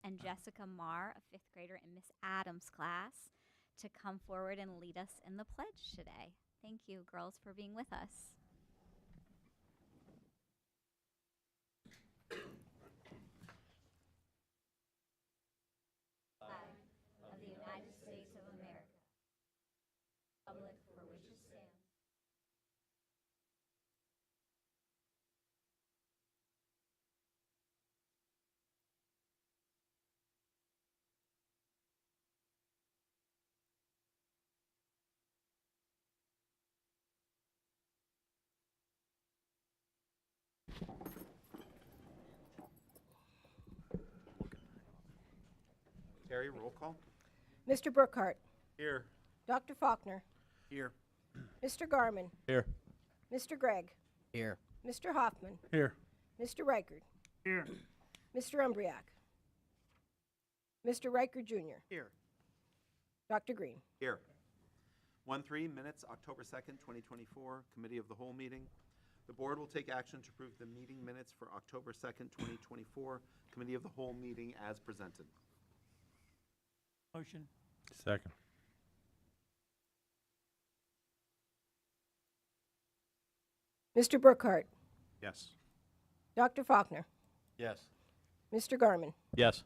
and Jessica Marr, a 5th grader in Miss Adams' class, to come forward and lead us in the pledge today. Thank you, girls, for being with us. Flag of the United States of America, republic for which it stands. Terry, roll call. Mr. Burkhart, Here. Dr. Faulkner, Here. Mr. Garman, Here. Mr. Gregg, Here. Mr. Hoffman, Here. Mr. Reichert, Here. Mr. Umbriak, Mr. Reichert Jr., Here. Dr. Green. Here. 1-3 minutes, October 2nd, 2024, Committee of the Whole meeting. The board will take action to approve the meeting minutes for October 2nd, 2024, Committee of the Whole meeting as presented. Motion. Second. Mr. Burkhart, Yes. Dr. Faulkner, Yes. Mr. Garman, Yes.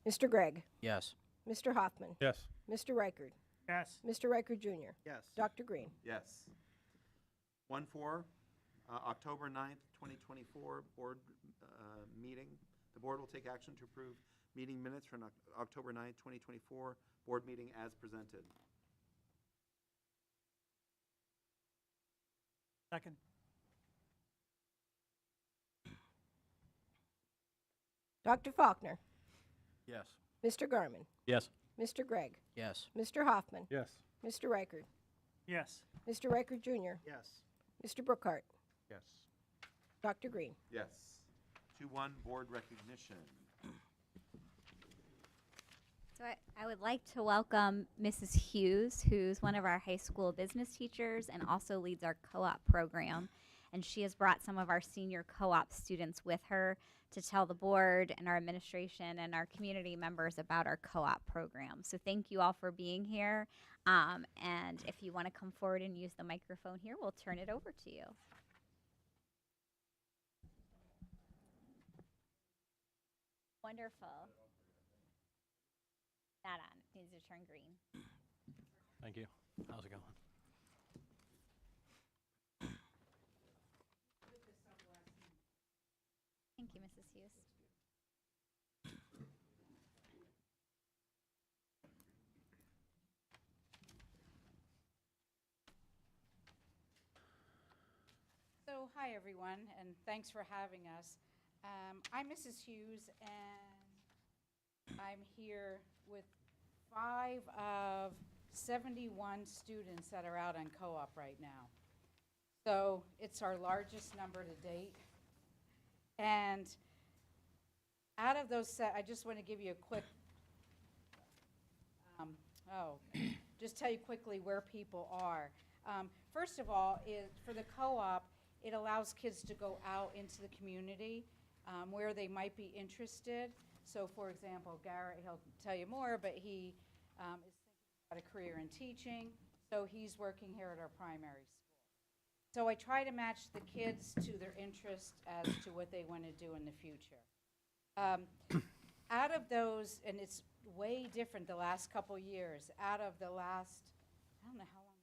Mr. Gregg, Yes. Mr. Hoffman, Yes. Mr. Reichert, Yes. Mr. Reichert Jr., Yes. Dr. Green. Yes. 1-4, October 9th, 2024, board meeting. The board will take action to approve meeting minutes from October 9th, 2024, board meeting as presented. Second. Dr. Faulkner, Yes. Mr. Garman, Yes. Mr. Gregg, Yes. Mr. Hoffman, Yes. Mr. Reichert, Yes. Mr. Reichert Jr., Yes. Mr. Burkhart, Yes. Dr. Green. Yes. 2-1, board recognition. So I would like to welcome Mrs. Hughes, who's one of our high school business teachers and also leads our co-op program. And she has brought some of our senior co-op students with her to tell the board and our administration and our community members about our co-op program. So thank you all for being here. And if you want to come forward and use the microphone here, we'll turn it over to you. Wonderful. Not on. It needs to turn green. Thank you. How's it going? Thank you, Mrs. Hughes. So, hi everyone, and thanks for having us. I'm Mrs. Hughes, and I'm here with 5 of 71 students that are out on co-op right now. So, it's our largest number to date. And out of those, I just want to give you a quick, just tell you quickly where people are. First of all, for the co-op, it allows kids to go out into the community where they might be interested. So, for example, Garrett, he'll tell you more, but he is thinking about a career in teaching, so he's working here at our primary school. So I try to match the kids to their interests as to what they want to do in the future. Out of those, and it's way different the last couple years, out of the last, I don't know how long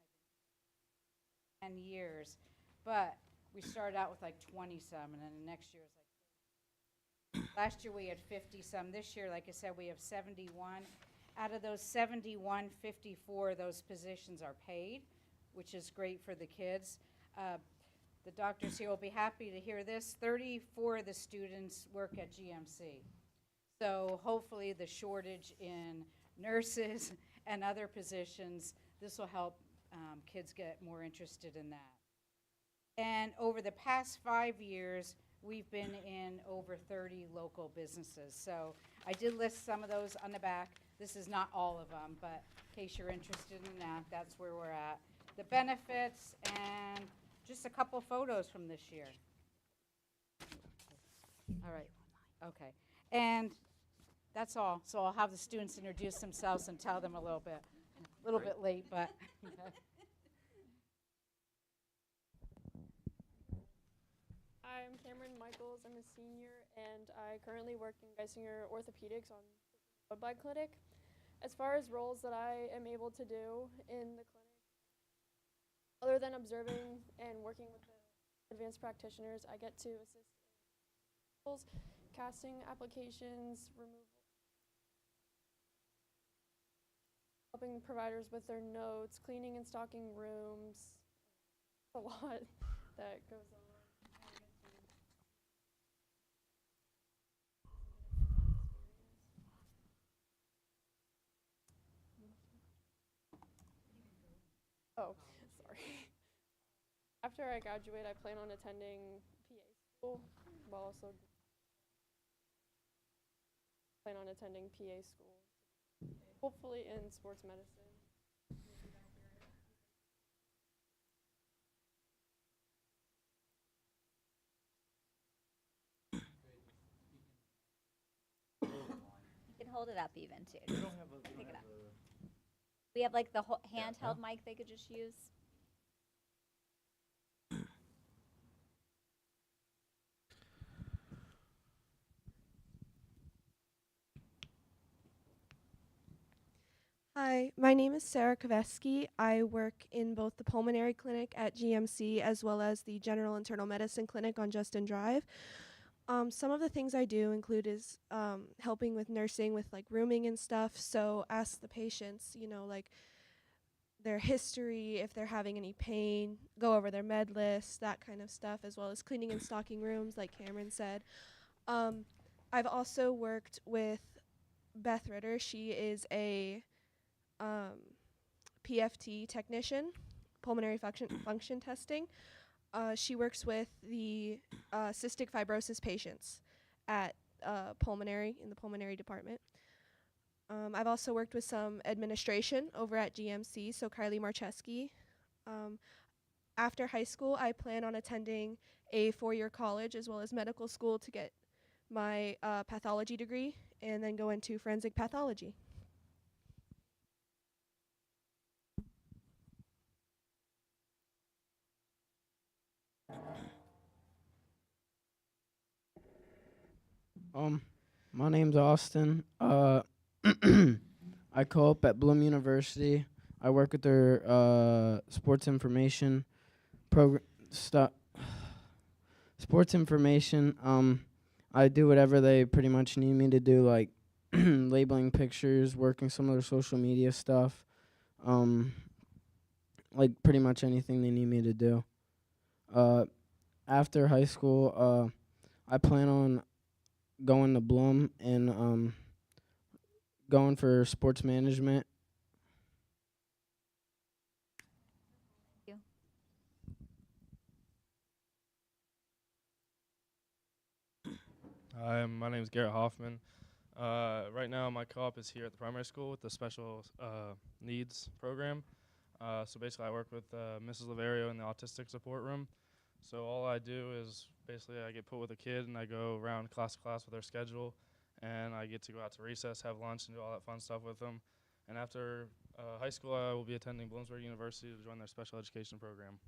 I've been, 10 years, but we started out with like 20-some, and then the next year was like, last year we had 50-some. This year, like I said, we have 71. Out of those 71, 54 of those positions are paid, which is great for the kids. The doctors here will be happy to hear this. 34 of the students work at GMC. So hopefully the shortage in nurses and other positions, this will help kids get more interested in that. And over the past 5 years, we've been in over 30 local businesses. So I did list some of those on the back. This is not all of them, but in case you're interested in that, that's where we're at. The benefits and just a couple photos from this year. All right, okay. And That's all. So I'll have the students introduce themselves and tell them a little bit late, but. Hi, I'm Cameron Michaels. I'm a senior, and I currently work in Geisinger Orthopedics on the blood clinic. As far as roles that I am able to do in the clinic, other than observing and working with the advanced practitioners, I get to assist in casting applications, helping providers with their notes, cleaning and stocking rooms. A lot that goes on. Oh, sorry. After I graduate, I plan on attending PA school, while also plan on attending PA school, hopefully in sports medicine. You can hold it up even too. Just pick it up. We have like the whole handheld mic they could just use. Hi, my name is Sarah Koveski. I work in both the pulmonary clinic at GMC as well as the general internal medicine clinic on Justin Drive. Some of the things I do include is helping with nursing with like rooming and stuff. So ask the patients, like their history, if they're having any pain, go over their med list, that kind of stuff, as well as cleaning and stocking rooms, like Cameron said. I've also worked with Beth Ritter. She is a PFT technician, pulmonary function testing. She works with the cystic fibrosis patients at in the pulmonary department. I've also worked with some administration over at GMC, so Kylie Marcheski. After high school, I plan on attending a 4-year college as well as medical school to get my pathology degree and then go into forensic pathology. My name's Austin. I co-op at Bloom University. I work with their sports information program. Sports information. I do whatever they pretty much need me to do, like labeling pictures, working some of their social media stuff. Like pretty much anything they need me to do. After high school, I plan on going to Bloom and going for sports management. Thank you. Hi, my name is Garrett Hoffman. Right now, my co-op is here at the primary school with the special needs program. So basically, I work with Mrs. Laverio in the autistic support room. So all I do is basically I get put with a kid and I go around class to class with their schedule, and I get to go out to recess, have lunch, and do all that fun stuff with them. And after high school, I will be attending Bloomsburg University to join their special education program.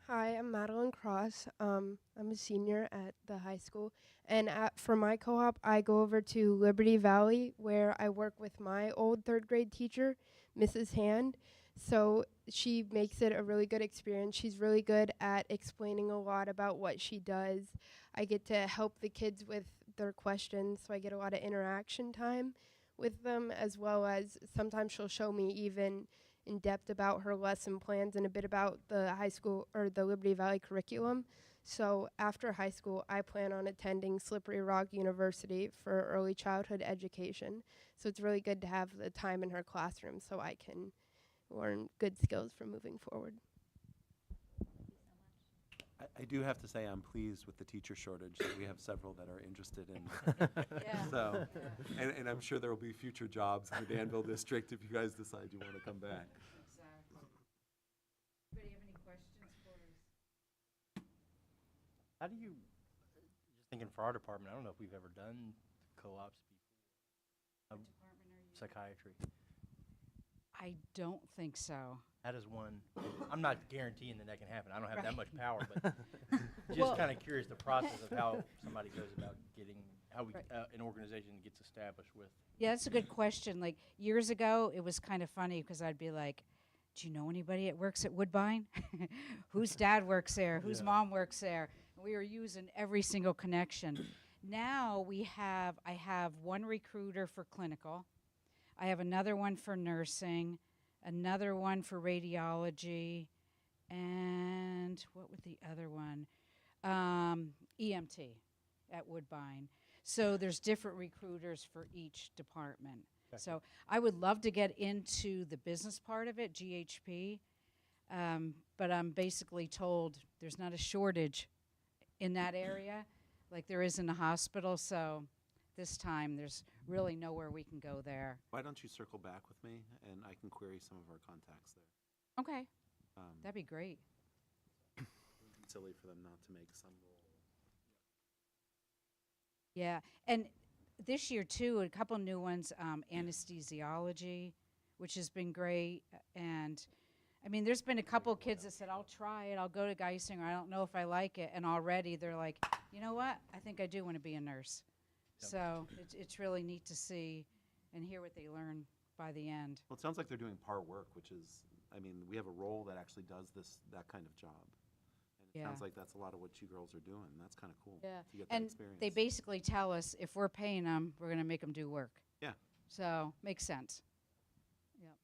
Hi, I'm Madeline Cross. I'm a senior at the high school. And for my co-op, I go over to Liberty Valley, where I work with my old 3rd grade teacher, Mrs. Hand. So she makes it a really good experience. She's really good at explaining a lot about what she does. I get to help the kids with their questions, so I get a lot of interaction time with them, as well as sometimes she'll show me even in depth about her lesson plans and a bit about the high school or the Liberty Valley curriculum. So after high school, I plan on attending Slippery Rock University for early childhood education. So it's really good to have the time in her classroom so I can learn good skills for moving forward. I do have to say I'm pleased with the teacher shortage. That we have several that are interested in. Yeah. So, and I'm sure there will be future jobs in the Danville district if you guys decide you want to come back. Exactly. Anybody have any questions for us? How do you, just thinking for our department, I don't know if we've ever done co-ops before. Psychiatry. I don't think so. That is one. I'm not guaranteeing that can happen. I don't have that much power, but just Well- kind of curious the process of how somebody goes about getting, how we, Right. an organization gets established with. Yeah, that's a good question. Like years ago, it was kind of funny because I'd be like, "Do you know anybody that works at Woodbine? Whose dad works there? Whose Yeah. mom works there?" And we were using every single connection. Now I have one recruiter for clinical. I have another one for nursing, another one for radiology, and what was the other one? EMT at Woodbine. So there's different recruiters for each department. Gotcha. So I would love to get into the business part of it, GHP, but I'm basically told there's not a shortage in that area like there is in the hospital. So this time there's really nowhere we can go there. Why don't you circle back with me, and I can query some of our contacts there. Okay, Um, that'd be great. it's silly for them not to make some role. Yeah, and this year too, a couple new ones, anesthesiology, which has been great. And I mean, there's been a couple kids that said, "I'll try it. I'll go to Geisinger. I don't know if I like it." And already they're like, "You know what? I think I do want to be a nurse." Yep. So it's really neat to see and hear what they learn by the end. Well, it sounds like they're doing par work, which is, I mean, we have a role that actually does that kind of job. And it Yeah. sounds like that's a lot of what you girls are doing. That's kind of cool. Yeah, To get that and experience. they basically tell us if we're paying them, we're going to make them do work. Yeah. So makes sense. Yep.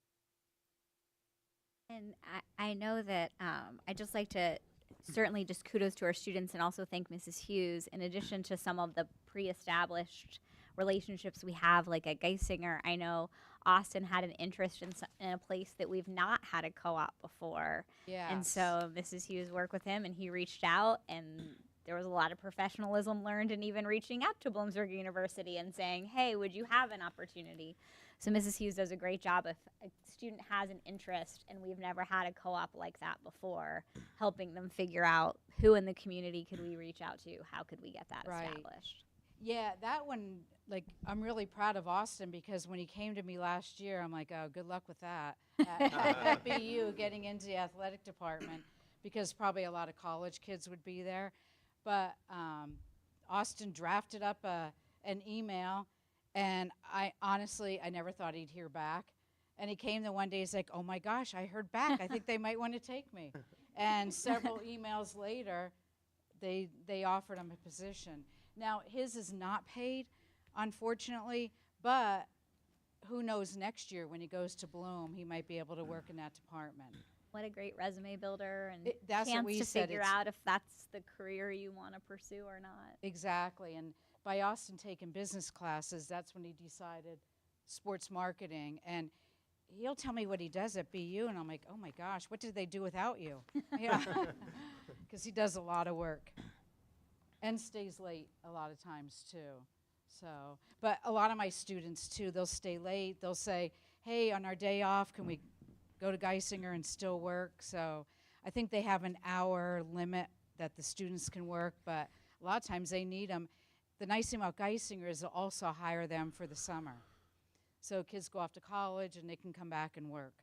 And I know that I'd just like to certainly just kudos to our students and also thank Mrs. Hughes. In addition to some of the pre-established relationships we have, like at Geisinger, I know Austin had an interest in a place that we've not had a co-op before. Yeah. And so Mrs. Hughes worked with him and he reached out, and there was a lot of professionalism learned in even reaching out to Bloomsburg University and saying, "Hey, would you have an opportunity?" So Mrs. Hughes does a great job if a student has an interest and we've never had a co-op like that before, helping them figure out who in the community could we reach out to, how could we get that Right. established. Yeah, that one, like, I'm really proud of Austin because when he came to me last year, I'm like, "Oh, good luck with that." At BU, getting into the athletic department, because probably a lot of college kids would be there. But Austin drafted up an email, and I never thought he'd hear back. And he came the one day, he's like, "Oh my gosh, I heard back. I think they might want to take me." And several emails later, they offered him a position. Now, his is not paid, unfortunately, but who knows next year when he goes to Bloom, he might be able to work in that department. What a great resume builder and That's what chance we to said. figure out if that's the career you want to pursue or not. Exactly. And by Austin taking business classes, that's when he decided sports marketing. And he'll tell me what he does at BU, and I'm like, "Oh my gosh, what did they do without you?" Yeah, because he does a lot of work and stays late a lot of times too. So, but a lot of my students too, they'll stay late. They'll say, "Hey, on our day off, can we go to Geisinger and still work?" So I think they have an hour limit that the students can work, but a lot of times they need them. The nice thing about Geisinger is they'll also hire them for the summer. So kids go off to college and they can come back and work.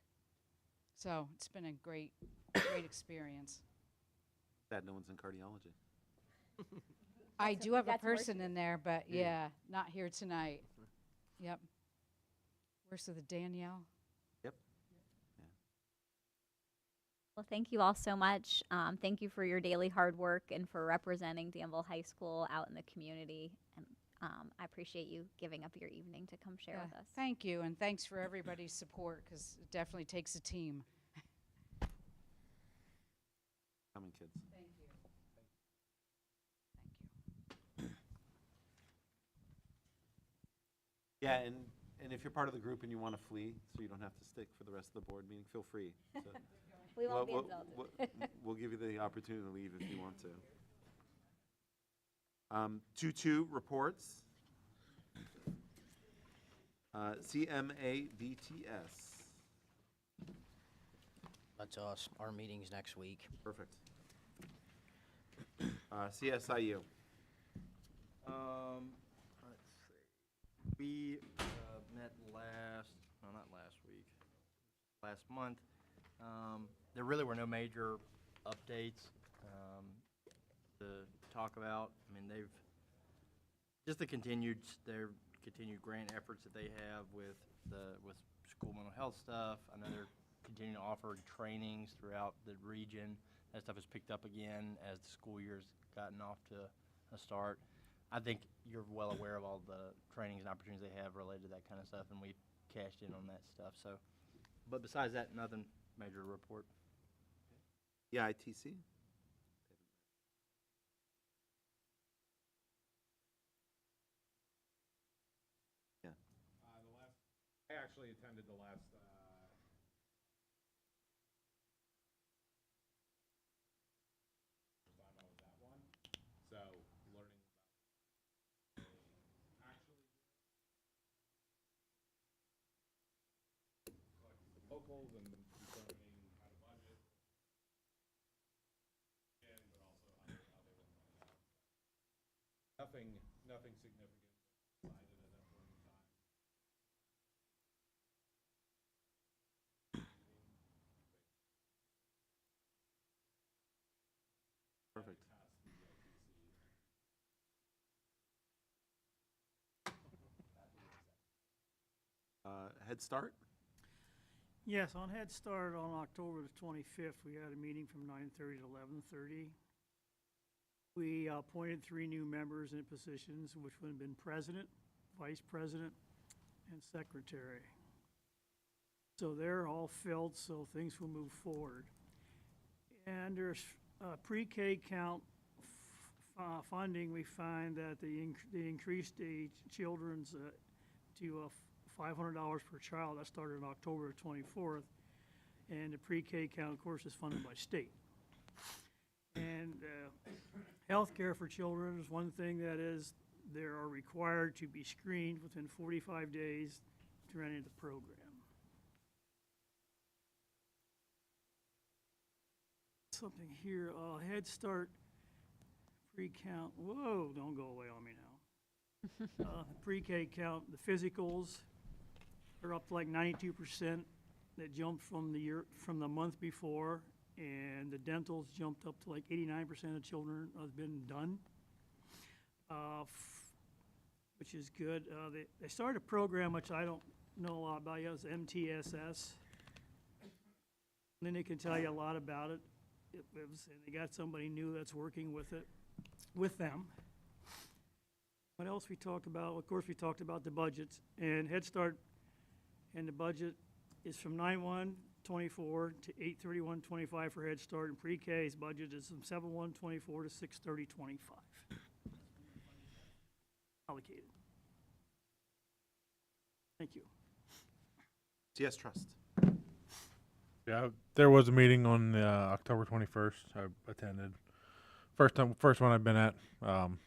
So it's been a great experience. Sad no one's in cardiology. I do have a That's more person in there, but Yeah. yeah, not here tonight. Yep. Works with Danielle. Well, thank you all so much. Thank you for your daily hard work and for representing Danville High School out in the community. And I appreciate you giving up your evening to come share Yeah, with us. Thank you, and thanks for everybody's support, because it definitely takes a team. Coming kids. Thank you. Thank you. Yeah, and if you're part of the group and you want to flee, so you don't have to stick for the rest of the board meeting, feel free. So We won't be we'll, insulted. we'll give you the opportunity to leave if you want to. 2-2 reports. CMA VTS. That's us. Our meeting's next week. Perfect. CSIU. Let's see. We met not last week, last month. There really were no major updates to talk about. I mean, just their continued grant efforts that they have with school mental health stuff. I know they're continuing to offer trainings throughout the region. That stuff has picked up again as the school year's gotten off to a start. I think you're well aware of all the trainings and opportunities they have related to that kind of stuff, and we've cashed in on that stuff. So, but besides that, nothing major to report. The ITC? Yeah. I actually attended the last, time I was at one, so learning about actually collecting the locals and determining how to budget, and but also how they want to find out. Nothing significant decided at that point in time. Perfect. Head Start? Yes, on Head Start on October the 25th, we had a meeting from 9:30 to 11:30. We appointed 3 new members in positions, which would have been president, vice president, and secretary. So they're all filled, so things will move forward. And there's pre-K count funding. We find that they increased the children's to $500 per child. That started on October 24th. And the pre-K count, of course, is funded by state. And health care for children is one thing that is, they are required to be screened within 45 days to enter the program. Something here, Head Start pre-count, whoa, don't go away on me now. Pre-K count, the physicals are up to like 92%. That jumped from the month before, and the dentals jumped up to like 89% of children have been done, which is good. They started a program which I don't know a lot about yet. It's MTSS. And then they can tell you a lot about it. And they got somebody new that's working with it, with them. What else we talked about? Of course, we talked about the budgets, and Head Start, and the budget is from 9/1/24 to 8/31/25 for Head Start, and pre-K's budget is from 7/1/24 to 6/30/25. Allocated. Thank you. CS Trust? Yeah, there was a meeting on October 21st. I attended. First one I've been at.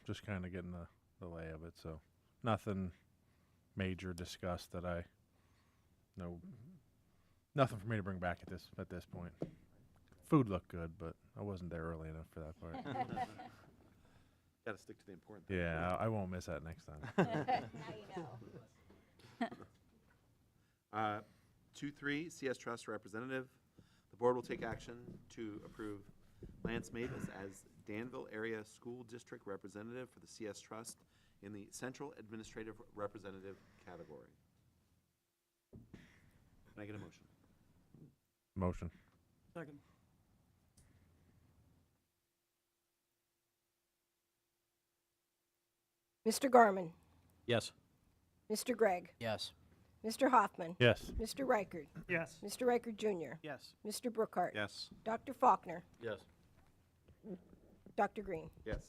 Just kind of getting the lay of it. So nothing major discussed that I know. Nothing for me to bring back at this point. Food looked good, but I wasn't there early enough for that part. Got to stick to the important things. Yeah, I won't miss that next time. Now you know. 2-3, CS Trust representative. The board will take action to approve Lance Mavis as Danville Area School District Representative for the CS Trust in the Central Administrative Representative category. Can I get a motion? Motion. Second. Mr. Garman, Yes. Mr. Gregg, Yes. Mr. Hoffman, Yes. Mr. Reichert, Yes. Mr. Reichert Jr., Yes. Mr. Brookhart, Yes. Dr. Faulkner, Yes. Dr. Green. Yes.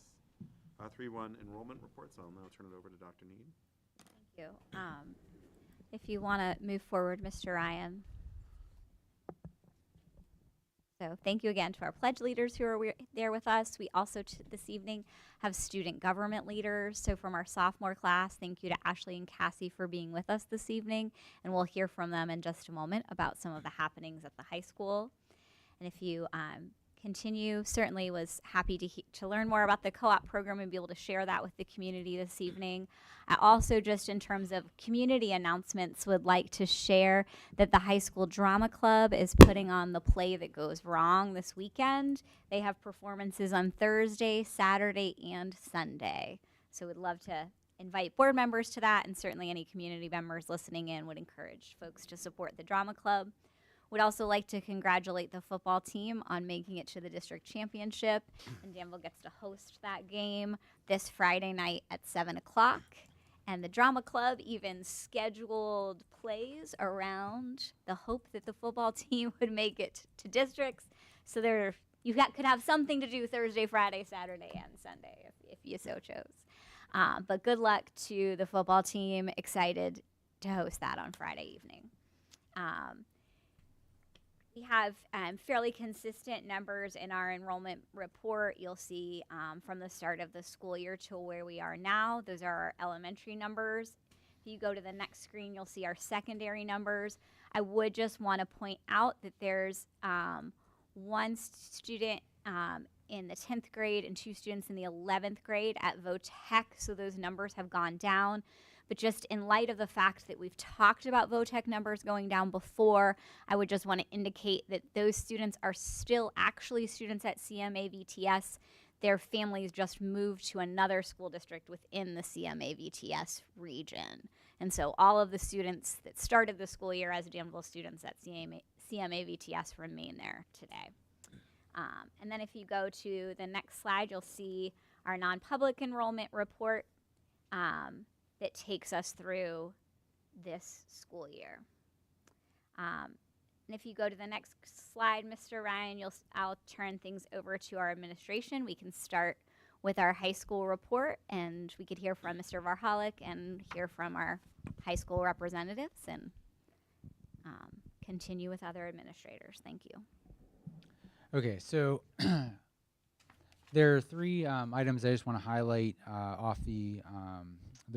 3-1 enrollment reports. I'll now turn it over to Dr. Need. Thank you. If you want to move forward, Mr. Ryan. So thank you again to our pledge leaders who are there with us. We also this evening have student government leaders. So from our sophomore class, thank you to Ashley and Cassie for being with us this evening. And we'll hear from them in just a moment about some of the happenings at the high school. And if you continue. Certainly was happy to learn more about the co-op program and be able to share that with the community this evening. I also, just in terms of community announcements, would like to share that the high school drama club is putting on The Play That Goes Wrong this weekend. They have performances on Thursday, Saturday, and Sunday. So we'd love to invite board members to that, and certainly any community members listening in would encourage folks to support the drama club. Would also like to congratulate the football team on making it to the district championship, and Danville gets to host that game this Friday night at 7 o'clock. And the drama club even scheduled plays around the hope that the football team would make it to districts. So could have something to do Thursday, Friday, Saturday, and Sunday if you so chose. But good luck to the football team. Excited to host that on Friday evening. We have fairly consistent numbers in our enrollment report. You'll see from the start of the school year to where we are now. Those are our elementary numbers. If you go to the next screen, you'll see our secondary numbers. I would just want to point out that there's one student in the 10th grade and 2 students in the 11th grade at VOTEC, so those numbers have gone down. But just in light of the fact that we've talked about VOTEC numbers going down before, I would just want to indicate that those students are still actually students at CMA VTS. Their families just moved to another school district within the CMA VTS region. And so all of the students that started the school year as Danville students at CMA VTS remain there today. And then if you go to the next slide, you'll see our non-public enrollment report that takes us through this school year. And if you go to the next slide, Mr. Ryan, I'll turn things over to our administration. We can start with our high school report, and we could hear from Mr. Varhalik and hear from our high school representatives, and continue with other administrators. Thank you. Okay, so there are 3 items I just want to highlight off the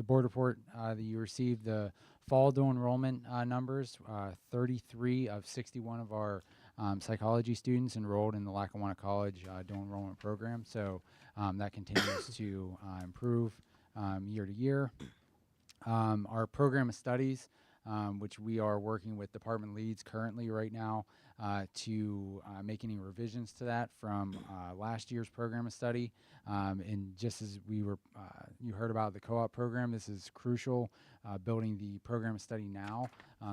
board report that you received. The fall dual enrollment numbers, 33 of 61 of our psychology students enrolled in the Lackawanna College dual enrollment program. So that continues to improve year to year. Our program of studies, which we are working with department leads currently right now to make any revisions to that from last year's program of study. And just as you heard about the co-op program, this is crucial, building the program of study now,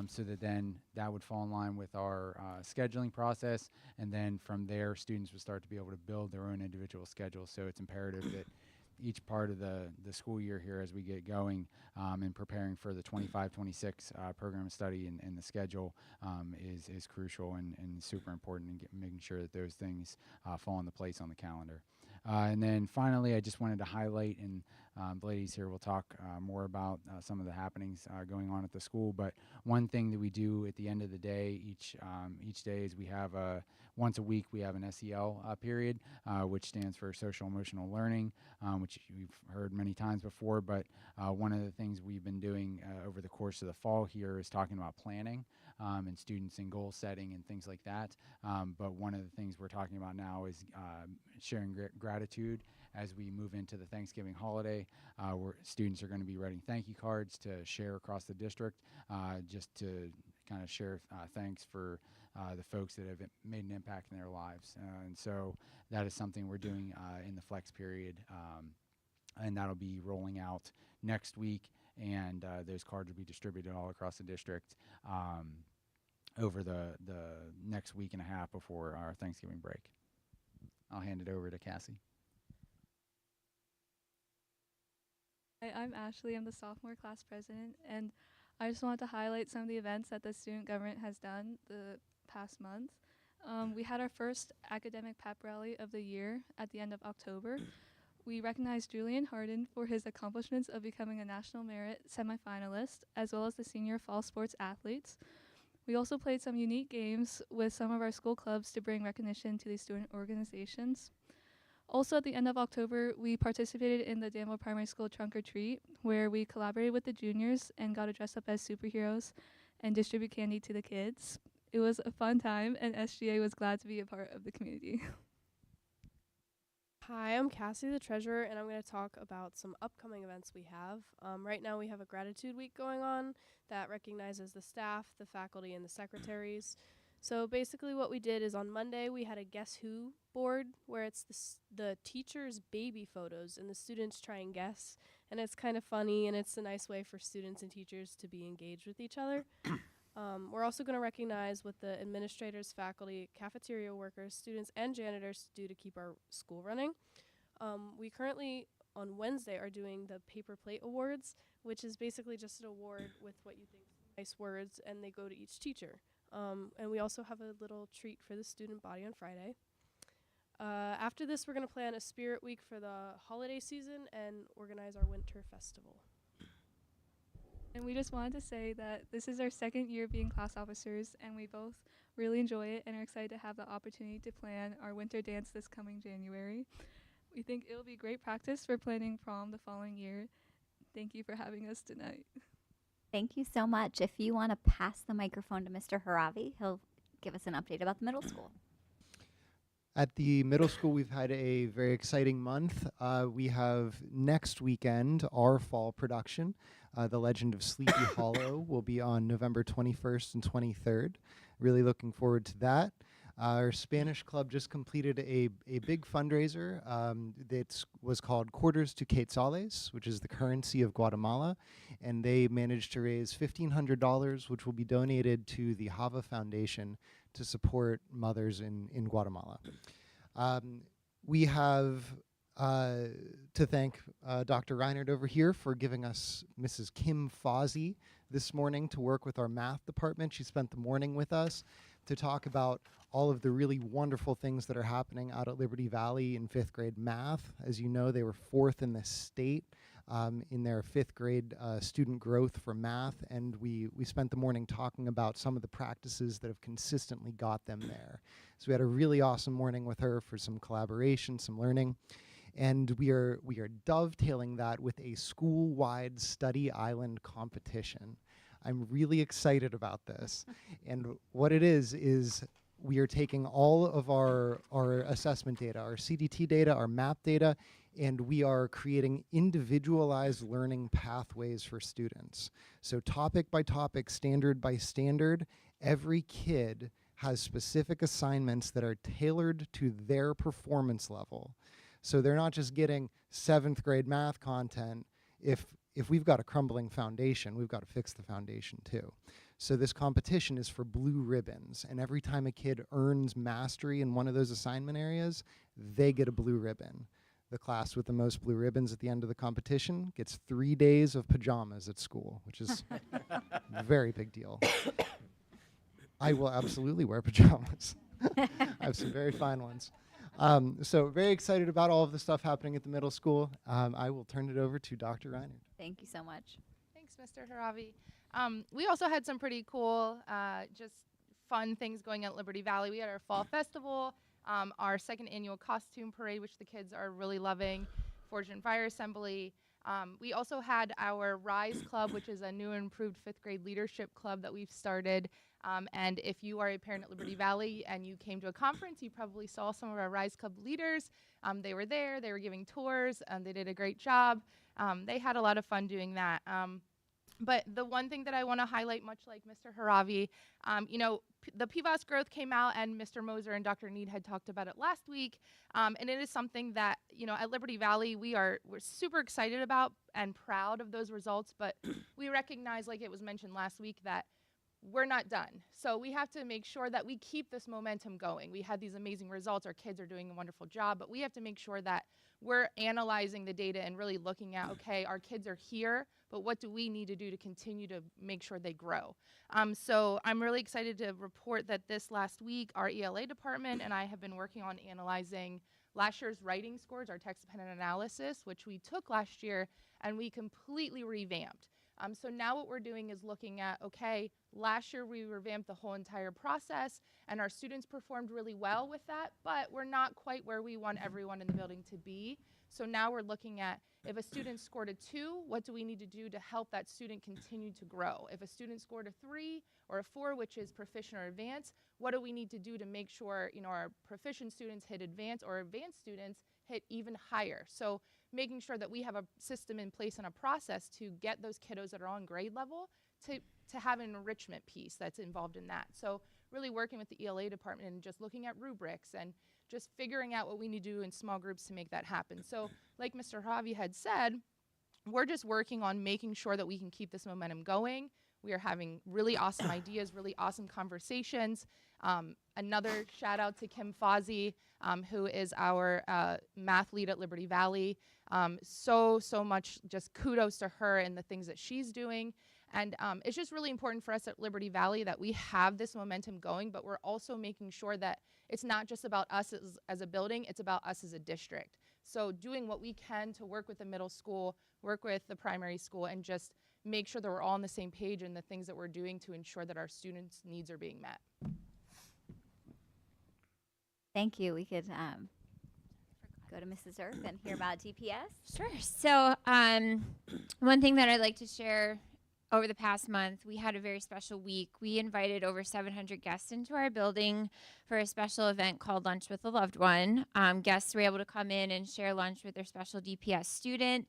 so that then that would fall in line with our scheduling process, and then from there students would start to be able to build their own individual schedules. So it's imperative that each part of the school year here as we get going and preparing for the 25-26 program of study and the schedule is crucial and super important in making sure that those things fall into place on the calendar. And then finally, I just wanted to highlight, and the ladies here will talk more about some of the happenings going on at the school, but one thing that we do at the end of the day, each day, is we have once a week we have an SEL period, which stands for social emotional learning, which you've heard many times before, but one of the things we've been doing over the course of the fall here is talking about planning and students and goal setting and things like that. But one of the things we're talking about now is sharing gratitude as we move into the Thanksgiving holiday, where students are going to be writing thank you cards to share across the district, just to kind of share thanks for the folks that have made an impact in their lives. And so that is something we're doing in the flex period, and that'll be rolling out next week, and those cards will be distributed all across the district over the next week and a half before our Thanksgiving break. I'll hand it over to Cassie. Hi, I'm Ashley. I'm the sophomore class president, and I just wanted to highlight some of the events that the student government has done the past month. We had our first academic pep rally of the year at the end of October. We recognized Julian Harden for his accomplishments of becoming a National Merit semifinalist, as well as the senior fall sports athletes. We also played some unique games with some of our school clubs to bring recognition to these student organizations. Also, at the end of October, we participated in the Danville Primary School Trunk or Treat, where we collaborated with the juniors and got to dress up as superheroes and distribute candy to the kids. It was a fun time, and SGA was glad to be a part of the community. Hi, I'm Cassie, the treasurer, and I'm going to talk about some upcoming events we have. Right now, we have a gratitude week going on that recognizes the staff, the faculty, and the secretaries. So basically, what we did is on Monday, we had a Guess Who board where it's the teachers' baby photos, and the students try and guess. And it's kind of funny, and it's a nice way for students and teachers to be engaged with each other. We're also going to recognize what the administrators, faculty, cafeteria workers, students, and janitors do to keep our school running. We currently, on Wednesday, are doing the Paper Plate Awards, which is basically just an award with what you think nice words, and they go to each teacher. And we also have a little treat for the student body on Friday. After this, we're going to plan a spirit week for the holiday season and organize our winter festival. And we just wanted to say that this is our second year being class officers, and we both really enjoy it and are excited to have the opportunity to plan our winter dance this coming January. We think it'll be great practice for planning prom the following year. Thank you for having us tonight. Thank you so much. If you want to pass the microphone to Mr. Haravi, he'll give us an update about the middle school. At the middle school, we've had a very exciting month. We have next weekend our fall production. The Legend of Sleepy Hollow will be on November 21st and 23rd. Really looking forward to that. Our Spanish club just completed a big fundraiser that was called Quarters to Quetzales, which is the currency of Guatemala. And they managed to raise $1,500, which will be donated to the Hava Foundation to support mothers in Guatemala. We have to thank Dr. Reinert over here for giving us Mrs. Kim Fozzie this morning to work with our math department. She spent the morning with us to talk about all of the really wonderful things that are happening out at Liberty Valley in 5th grade math. As you know, they were 4th in the state in their 5th grade student growth for math, and we spent the morning talking about some of the practices that have consistently got them there. So we had a really awesome morning with her for some collaboration, some learning, and we are dovetailing that with a school-wide study island competition. I'm really excited about this, and what it is we are taking all of our assessment data, our CDT data, our MAP data, and we are creating individualized learning pathways for students. So topic by topic, standard by standard, every kid has specific assignments that are tailored to their performance level. So they're not just getting 7th grade math content. If we've got a crumbling foundation, we've got to fix the foundation too. So this competition is for blue ribbons, and every time a kid earns mastery in one of those assignment areas, they get a blue ribbon. The class with the most blue ribbons at the end of the competition gets 3 days of pajamas at school, which is a very big deal. I will absolutely wear pajamas. I have some very fine ones. So very excited about all of the stuff happening at the middle school. I will turn it over to Dr. Reiner. Thank you so much. Thanks, Mr. Haravi. We also had some pretty cool, just fun things going on at Liberty Valley. We had our fall festival, our 2nd annual costume parade, which the kids are really loving, Forge and Fire Assembly. We also had our Rise Club, which is a new and improved 5th grade leadership club that we've started. And if you are a parent at Liberty Valley and you came to a conference, you probably saw some of our Rise Club leaders. They were there, they were giving tours, and they did a great job. They had a lot of fun doing that. But the one thing that I want to highlight, much like Mr. Haravi, the PVOS growth came out, and Mr. Moser and Dr. Need had talked about it last week, and it is something that, at Liberty Valley, we're super excited about and proud of those results, but we recognize, like it was mentioned last week, that we're not done. So we have to make sure that we keep this momentum going. We had these amazing results. Our kids are doing a wonderful job, but we have to make sure that we're analyzing the data and really looking at, okay, our kids are here, but what do we need to do to continue to make sure they grow? So I'm really excited to report that this last week, our ELA department and I have been working on analyzing last year's writing scores, our text-dependent analysis, which we took last year, and we completely revamped. So now what we're doing is looking at, okay, Last year, we revamped the whole entire process, and our students performed really well with that, but we're not quite where we want everyone in the building to be. So now we're looking at, if a student scored a 2, what do we need to do to help that student continue to grow? If a student scored a 3 or a 4, which is proficient or advanced, what do we need to do to make sure, you know, our proficient students hit advanced or advanced students hit even higher? So making sure that we have a system in place and a process to get those kiddos that are on grade level to have an enrichment piece that's involved in that. So really working with the ELA department and just looking at rubrics and just figuring out what we need to do in small groups to make that happen. So like Mr. Javi had said, we're just working on making sure that we can keep this momentum going. We are having really awesome ideas, really awesome conversations. Another shout out to Kim Fozzie, who is our math lead at Liberty Valley. So much just kudos to her and the things that she's doing. And it's just really important for us at Liberty Valley that we have this momentum going, but we're also making sure that it's not just about us as a building, it's about us as a district. So doing what we can to work with the middle school, work with the primary school, and just make sure that we're all on the same page in the things that we're doing to ensure that our students' needs are being met. Thank you. We could go to Mrs. Earth and hear about DPS. Sure. So one thing that I'd like to share, over the past month, we had a very special week. We invited over 700 guests into our building for a special event called Lunch with a Loved One. Guests were able to come in and share lunch with their special DPS student.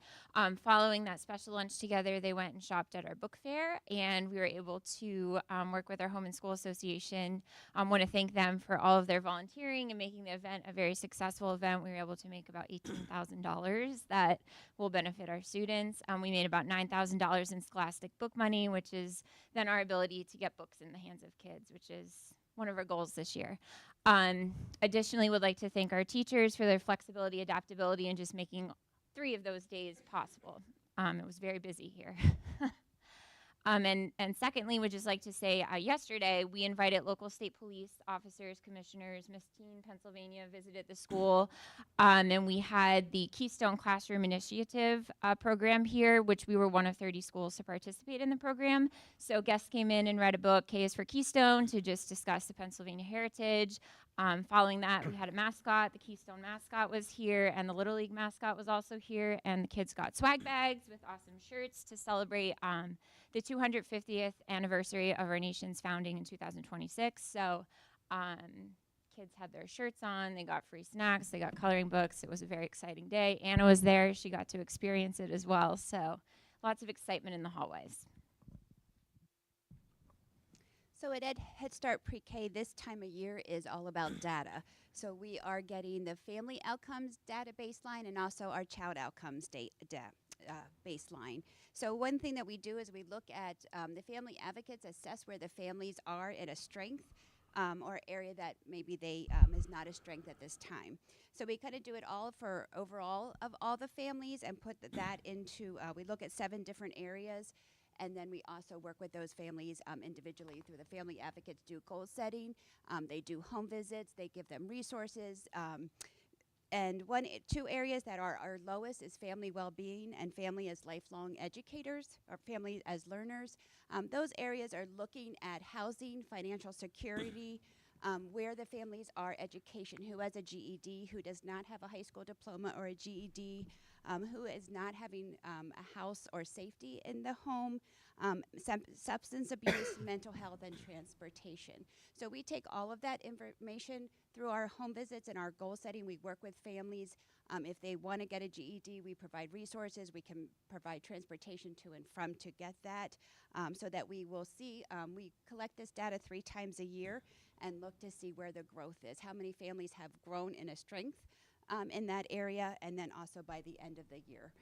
Following that special lunch together, they went and shopped at our book fair, and we were able to work with our Home and School Association. I want to thank them for all of their volunteering and making the event a very successful event. We were able to make about $18,000 that will benefit our students. We made about $9,000 in scholastic book money, which is then our ability to get books in the hands of kids, which is one of our goals this year. Additionally, would like to thank our teachers for their flexibility, adaptability, and just making 3 of those days possible. It was very busy here. And secondly, would just like to say yesterday we invited local state police officers, commissioners, Miss Teen Pennsylvania visited the school, and we had the Keystone Classroom Initiative program here, which we were one of 30 schools to participate in the program. So guests came in and read a book, K is for Keystone, to just discuss the Pennsylvania heritage. Following that, we had a mascot. The Keystone mascot was here, and the Little League mascot was also here, and the kids got swag bags with awesome shirts to celebrate the 250th anniversary of our nation's founding in 2026. So kids had their shirts on, they got free snacks, they got coloring books. It was a very exciting day. Anna was there, she got to experience it as well. So lots of excitement in the hallways. So at Head Start Pre-K, this time of year is all about data. So we are getting the family outcomes data baseline and also our child outcomes baseline. So one thing that we do is we look at the family advocates assess where the families are in a strength or area that maybe they is not a strength at this time. So we kind of do it all for overall of all the families and put that into, we look at 7 different areas. And then we also work with those families individually through the family advocates do goal setting. They do home visits. They give them resources. And 2 areas that are our lowest is family well-being and family as lifelong educators or family as learners. Those areas are looking at housing, financial security, where the families are, education, who has a GED, who does not have a high school diploma or a GED, who is not having a house or safety in the home, substance abuse, mental health, and transportation. So we take all of that information through our home visits and our goal setting. We work with families. If they want to get a GED, we provide resources. We can provide transportation to and from to get that so that we will see. We collect this data 3 times a year and look to see where the growth is, how many families have grown in a strength in that area, and then also by the end of the year.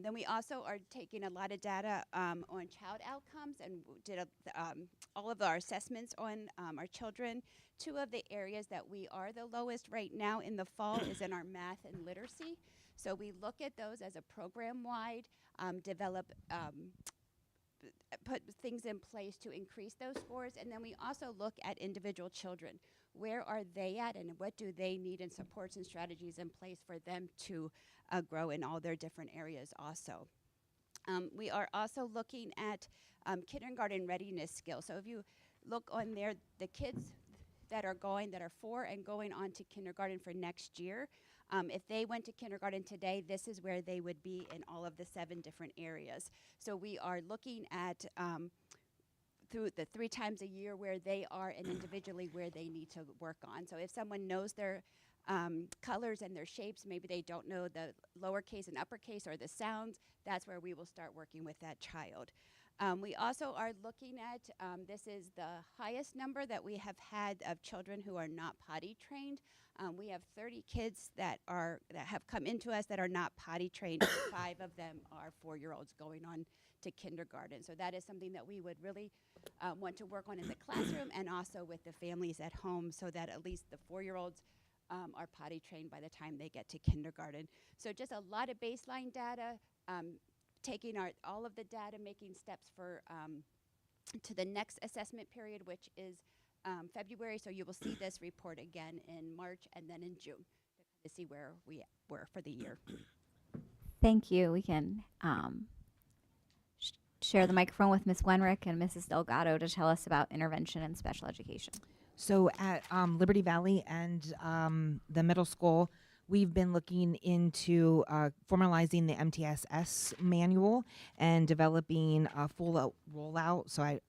Then we also are taking a lot of data on child outcomes and did all of our assessments on our children. 2 of the areas that we are the lowest right now in the fall is in our math and literacy. So we look at those as a program-wide, develop put things in place to increase those scores, and then we also look at individual children. Where are they at, and what do they need, and supports and strategies in place for them to grow in all their different areas also. We are also looking at kindergarten readiness skills. So if you look on there, the kids that are 4 and going on to kindergarten for next year, if they went to kindergarten today, this is where they would be in all of the 7 different areas. So we are looking at through the 3 times a year where they are and individually where they need to work on. So if someone knows their colors and their shapes, maybe they don't know the lowercase and uppercase or the sounds, that's where we will start working with that child. We also are looking at, this is the highest number that we have had of children who are not potty trained. We have 30 kids that have come into us that are not potty trained. 5 of them are 4-year-olds going on to kindergarten. So that is something that we would really want to work on in the classroom and also with the families at home, so that at least the 4-year-olds are potty trained by the time they get to kindergarten. So just a lot of baseline data, taking all of the data, making steps for to the next assessment period, which is February. So you will see this report again in March and then in June to see where we were for the year. Thank you. We can share the microphone with Ms. Wenrick and Mrs. Delgado to tell us about intervention and special education. So at Liberty Valley and the middle school, we've been looking into formalizing the MTSS manual and developing a full rollout. So I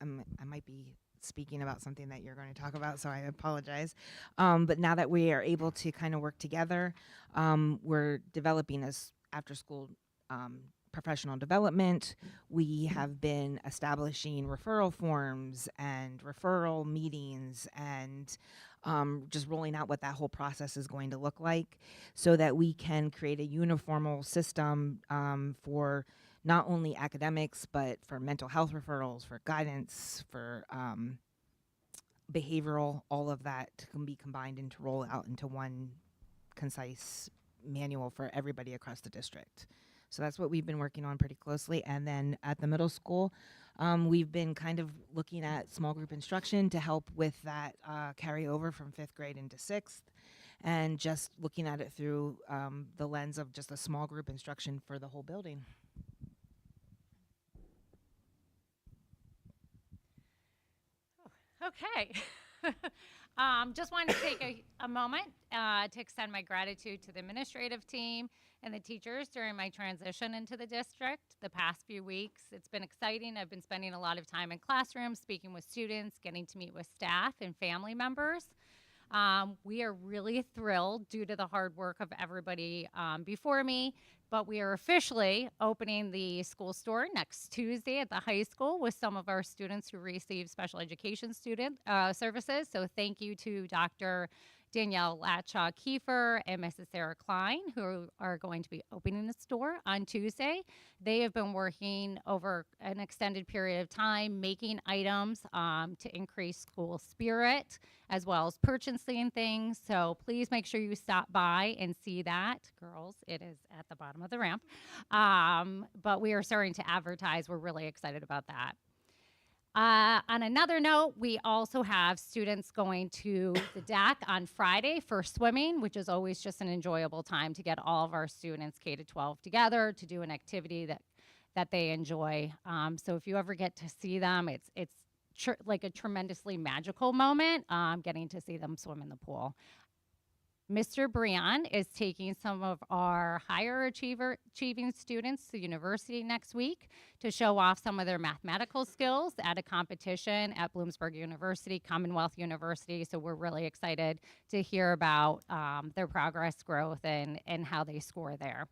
might be speaking about something that you're going to talk about, so I apologize. But now that we are able to kind of work together, we're developing this after-school professional development. We have been establishing referral forms and referral meetings and just rolling out what that whole process is going to look like, so that we can create a uniform system for not only academics, but for mental health referrals, for guidance, for behavioral. All of that can be combined and to roll out into one concise manual for everybody across the district. So that's what we've been working on pretty closely. And then at the middle school, we've been kind of looking at small group instruction to help with that carryover from 5th grade into 6th, and just looking at it through the lens of just a small group instruction for the whole building. Okay. Just wanted to take a moment to extend my gratitude to the administrative team and the teachers during my transition into the district the past few weeks. It's been exciting. I've been spending a lot of time in classrooms, speaking with students, getting to meet with staff and family members. We are really thrilled due to the hard work of everybody before me, but we are officially opening the school store next Tuesday at the high school with some of our students who receive special education student services. So thank you to Dr. Danielle Latshaw Kiefer and Mrs. Sarah Klein, who are going to be opening the store on Tuesday. They have been working over an extended period of time, making items to increase school spirit, as well as purchasing things. So please make sure you stop by and see that. Girls, it is at the bottom of the ramp. But we are starting to advertise. We're really excited about that. On another note, we also have students going to the DAC on Friday for swimming, which is always just an enjoyable time to get all of our students K-12 together to do an activity that they enjoy. So if you ever get to see them, it's like a tremendously magical moment, getting to see them swim in the pool. Mr. Brian is taking some of our higher achieving students to university next week to show off some of their mathematical skills at a competition at Bloomsburg University, Commonwealth University. So we're really excited to hear about their progress, growth, and how they score there.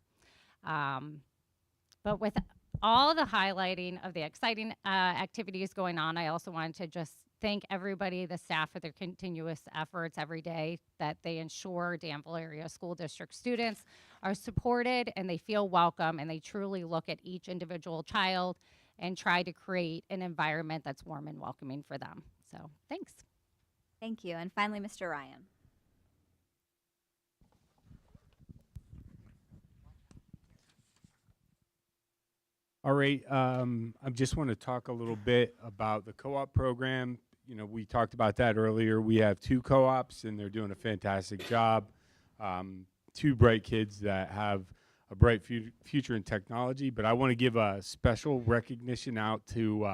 But with all the highlighting of the exciting activities going on, I also wanted to just thank everybody, the staff, for their continuous efforts every day that they ensure Danville Area School District students are supported and they feel welcome, and they truly look at each individual child and try to create an environment that's warm and welcoming for them. So thanks. Thank you. And finally, Mr. Ryan. All right, I just want to talk a little bit about the co-op program. You know, we talked about that earlier. We have 2 co-ops, and they're doing a fantastic job. 2 bright kids that have a bright future in technology. But I want to give a special recognition out to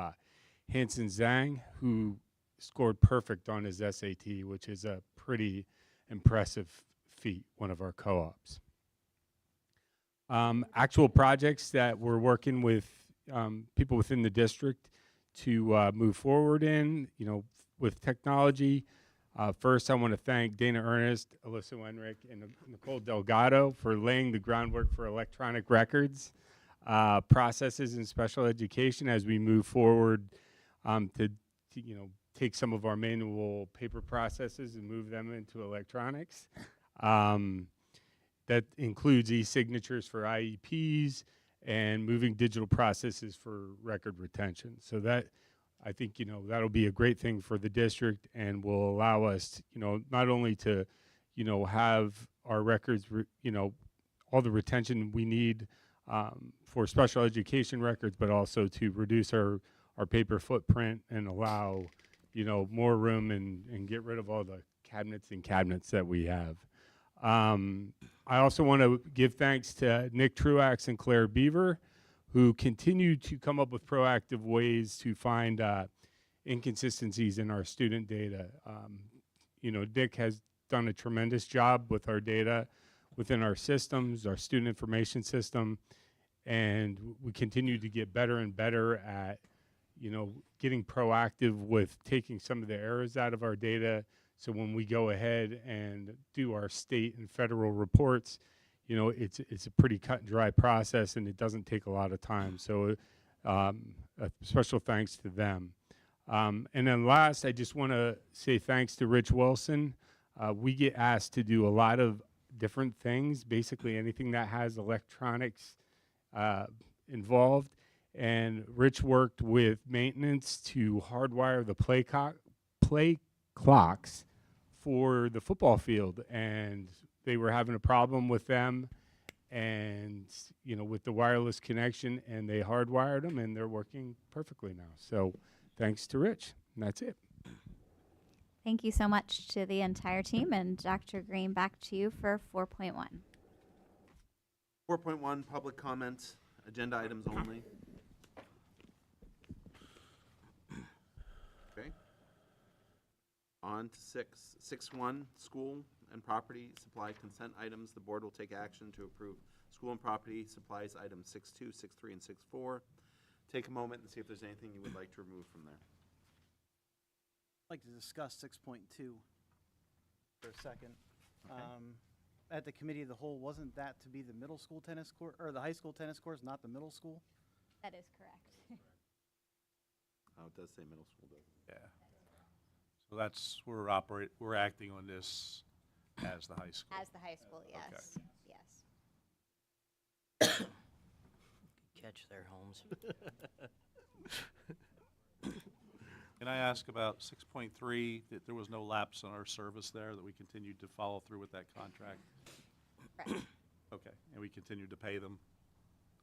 Hanson Zhang, who scored perfect on his SAT, which is a pretty impressive feat, one of our co-ops. Actual projects that we're working with people within the district to move forward in, with technology. First, I want to thank Dana Ernest, Alyssa Wenrick, and Nicole Delgado for laying the groundwork for electronic records processes in special education as we move forward to take some of our manual paper processes and move them into electronics. That includes e-signatures for IEPs and moving digital processes for record retention. So that, I think, that'll be a great thing for the district and will allow us, not only to, have our records, all the retention we need for special education records, but also to reduce our paper footprint and allow, more room and get rid of all the cabinets that we have. I also want to give thanks to Nick Truax and Claire Beaver, who continue to come up with proactive ways to find inconsistencies in our student data. Nick has done a tremendous job with our data within our systems, our student information system, and we continue to get better and better at, getting proactive with taking some of the errors out of our data. So when we go ahead and do our state and federal reports, it's a pretty cut and dry process, and it doesn't take a lot of time. So a special thanks to them. And then last, I just want to say thanks to Rich Wilson. We get asked to do a lot of different things, basically anything that has electronics involved. And Rich worked with maintenance to hardwire the play clocks for the football field, and they were having a problem with them and with the wireless connection, and they hardwired them and they're working perfectly now. So thanks to Rich, and that's it. Thank you so much to the entire team, and Dr. Green, back to you for 4.1. 4.1, public comment, agenda items only. Okay. On to 6.1, school and property supply consent items. The board will take action to approve school and property supplies items 6.2, 6.3, and 6.4. Take a moment and see if there's anything you would like to remove from there. I'd like to discuss 6.2 for a second. Okay. At the committee of the whole, wasn't that to be the middle school tennis court, or the high school tennis courts, not the middle school? That is correct. Oh, it does say middle school, doesn't it? Yeah. So that's, we're acting on this as the high school. As the high school, yes. Okay. Yes. Catch their homes. Can I ask about 6.3, that there was no lapse on our service there, that we continued to follow through with that contract? Correct. Okay, and we continued to pay them?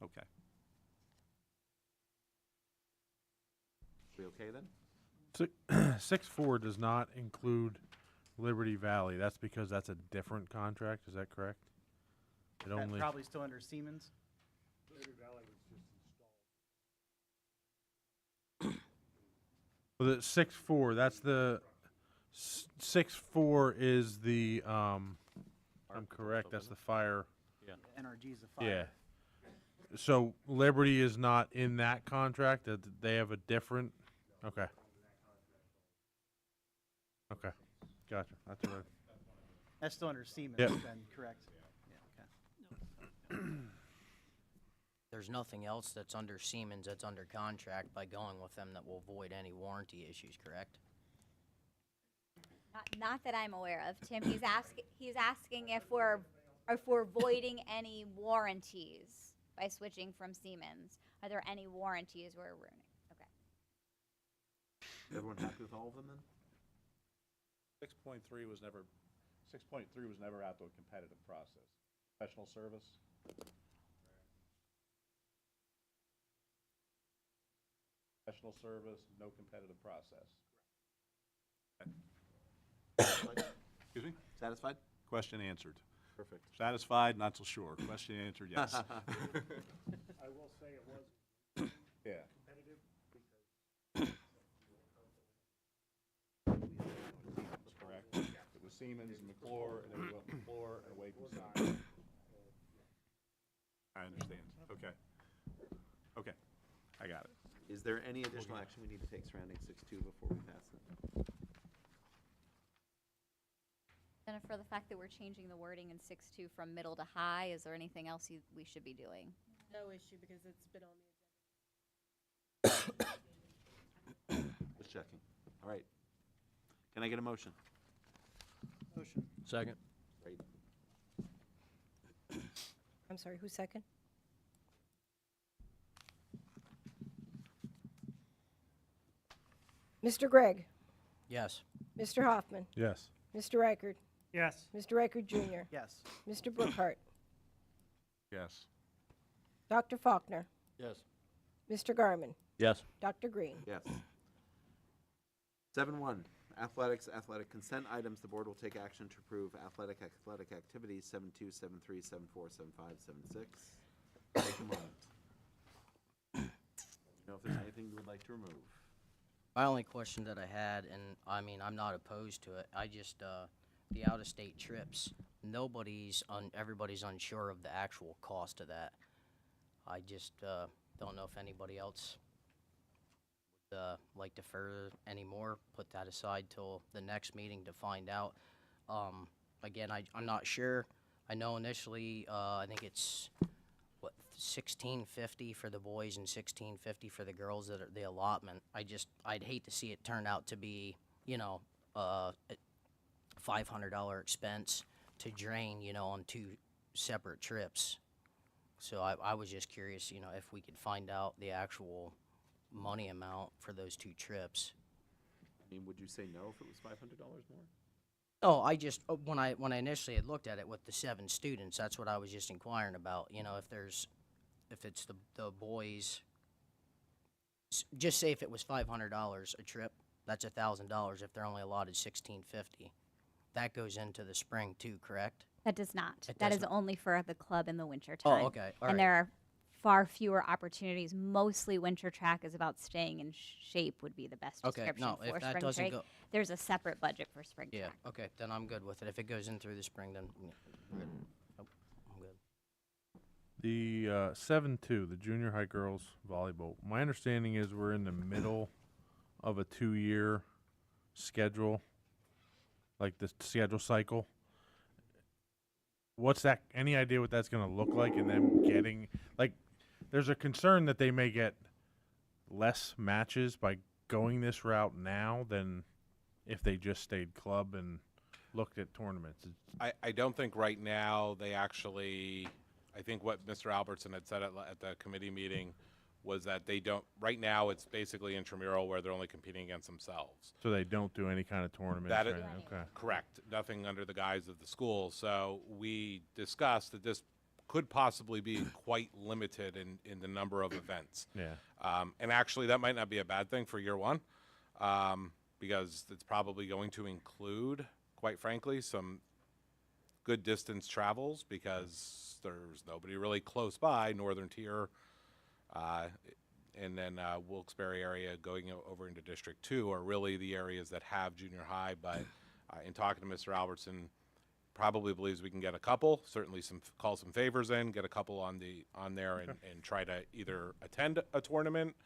Okay. We okay then? 6.4 does not include Liberty Valley. That's because that's a different contract. Is that correct? It That only probably still under Siemens. well, the 6.4. That's the 6.4 is the I'm correct. That's the fire. Yeah. NRG is the fire. Yeah. So Liberty is not in that contract. That they have a different. Okay. Okay. Gotcha. That's all right. That's still under Siemens, Yep. then, correct? Yeah, okay. There's nothing else that's under Siemens that's under contract by going with them that will void any warranty issues, correct? Not that I'm aware of. Tim, he's asking if we're voiding any warranties by switching from Siemens. Are there any warranties we're ruining? Okay. Everyone happy with all of them then? 6.3 was never out to a competitive process. Professional service? Professional service, no competitive process. Satisfied? Excuse me? Satisfied? Question answered. Perfect. Satisfied, not so sure. Question answered, yes. I will say it was Yeah. competitive Correct. It was Siemens and McClure, and then we went McClure and away from Siemens. I understand. Okay. Okay. I got it. Is there any additional action we need to take surrounding 6.2 before we pass it? And for the fact that we're changing the wording in 6.2 from middle to high, is there anything else we should be doing? No issue because it's been on the Just checking. All right. Can I get a motion? Motion. Second. Great. I'm sorry, who's second? Mr. Gregg, Yes. Mr. Hoffman, Yes. Mr. Reichert, Yes. Mr. Reichert Jr., Yes. Mr. Brookhart, Yes. Dr. Faulkner, Yes. Mr. Garmin, Yes. Dr. Green. Yes. 7.1, athletics, athletic consent items. The board will take action to approve athletic activities 7.2, 7.3, 7.4, 7.5, 7.6. Take a moment. Know if there's anything you would like to remove. My only question that I had, and I mean, I'm not opposed to it, I just, the out-of-state trips, everybody's unsure of the actual cost of that. I just, don't know if anybody else would, like to further anymore, put that aside till the next meeting to find out. Again, I'm not sure. I know initially, I think it's, what, $16.50 for the boys and $16.50 for the girls that are the allotment. I'd hate to see it turn out to be, a $500 expense to drain, on 2 separate trips. So I was just curious, if we could find out the actual money amount for those 2 trips. I mean, would you say no if it was $500 more? Oh, I just, when I initially had looked at it with the 7 students, that's what I was just inquiring about, if it's the boys, just say if it was $500 a trip, that's $1,000 if they're only allotted $16.50. That goes into the spring too, correct? That does not. It That does is not. only for the club in the winter Oh, time. okay. All and right. there are far fewer opportunities. Mostly winter track is about staying in shape would be the best Okay, description no, if for that spring doesn't track. go- There's a separate budget for spring Yeah, track. okay, then I'm good with it. If it goes in through the spring, then we're good. Nope, I'm good. The 7.2, the junior high girls volleyball. My understanding is we're in the middle of a 2-year schedule, like the schedule cycle. What's that? Any idea what that's going to look like? And them getting there's a concern that they may get less matches by going this route now than if they just stayed club and looked at tournaments. I don't think right now they actually, I think what Mr. Albertson had said at the committee meeting was that they don't, right now it's basically intramural where they're only competing against themselves. So they don't do any kind of tournaments That or is anything. Okay. correct. Nothing under the guise of the school. So we discussed that this could possibly be quite limited in the number of events. Yeah. And actually, that might not be a bad thing for year one, because it's probably going to include, quite frankly, some good distance travels because there's nobody really close by, Northern Tier, and then Wilkes-Barre area going over into District 2 are really the areas that have junior high. But in talking to Mr. Albertson, probably believes we can get a couple, certainly call some favors in, get a couple on there and try to either attend a tournament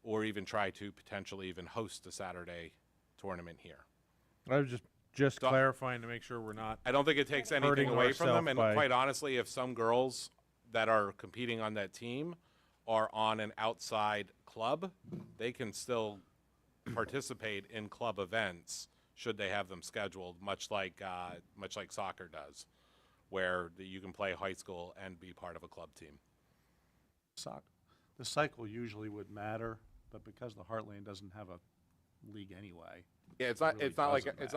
or even try to potentially even host a Saturday tournament here. I was just clarifying to make sure we're not. I don't think it takes anything hurting away from them. And ourself by- quite honestly, if some girls that are competing on that team are on an outside club, they can still participate in club events should they have them scheduled, much like soccer does, where you can play high school and be part of a club team. The cycle usually would matter, but because the Heartland doesn't have a league anyway. Yeah, it's not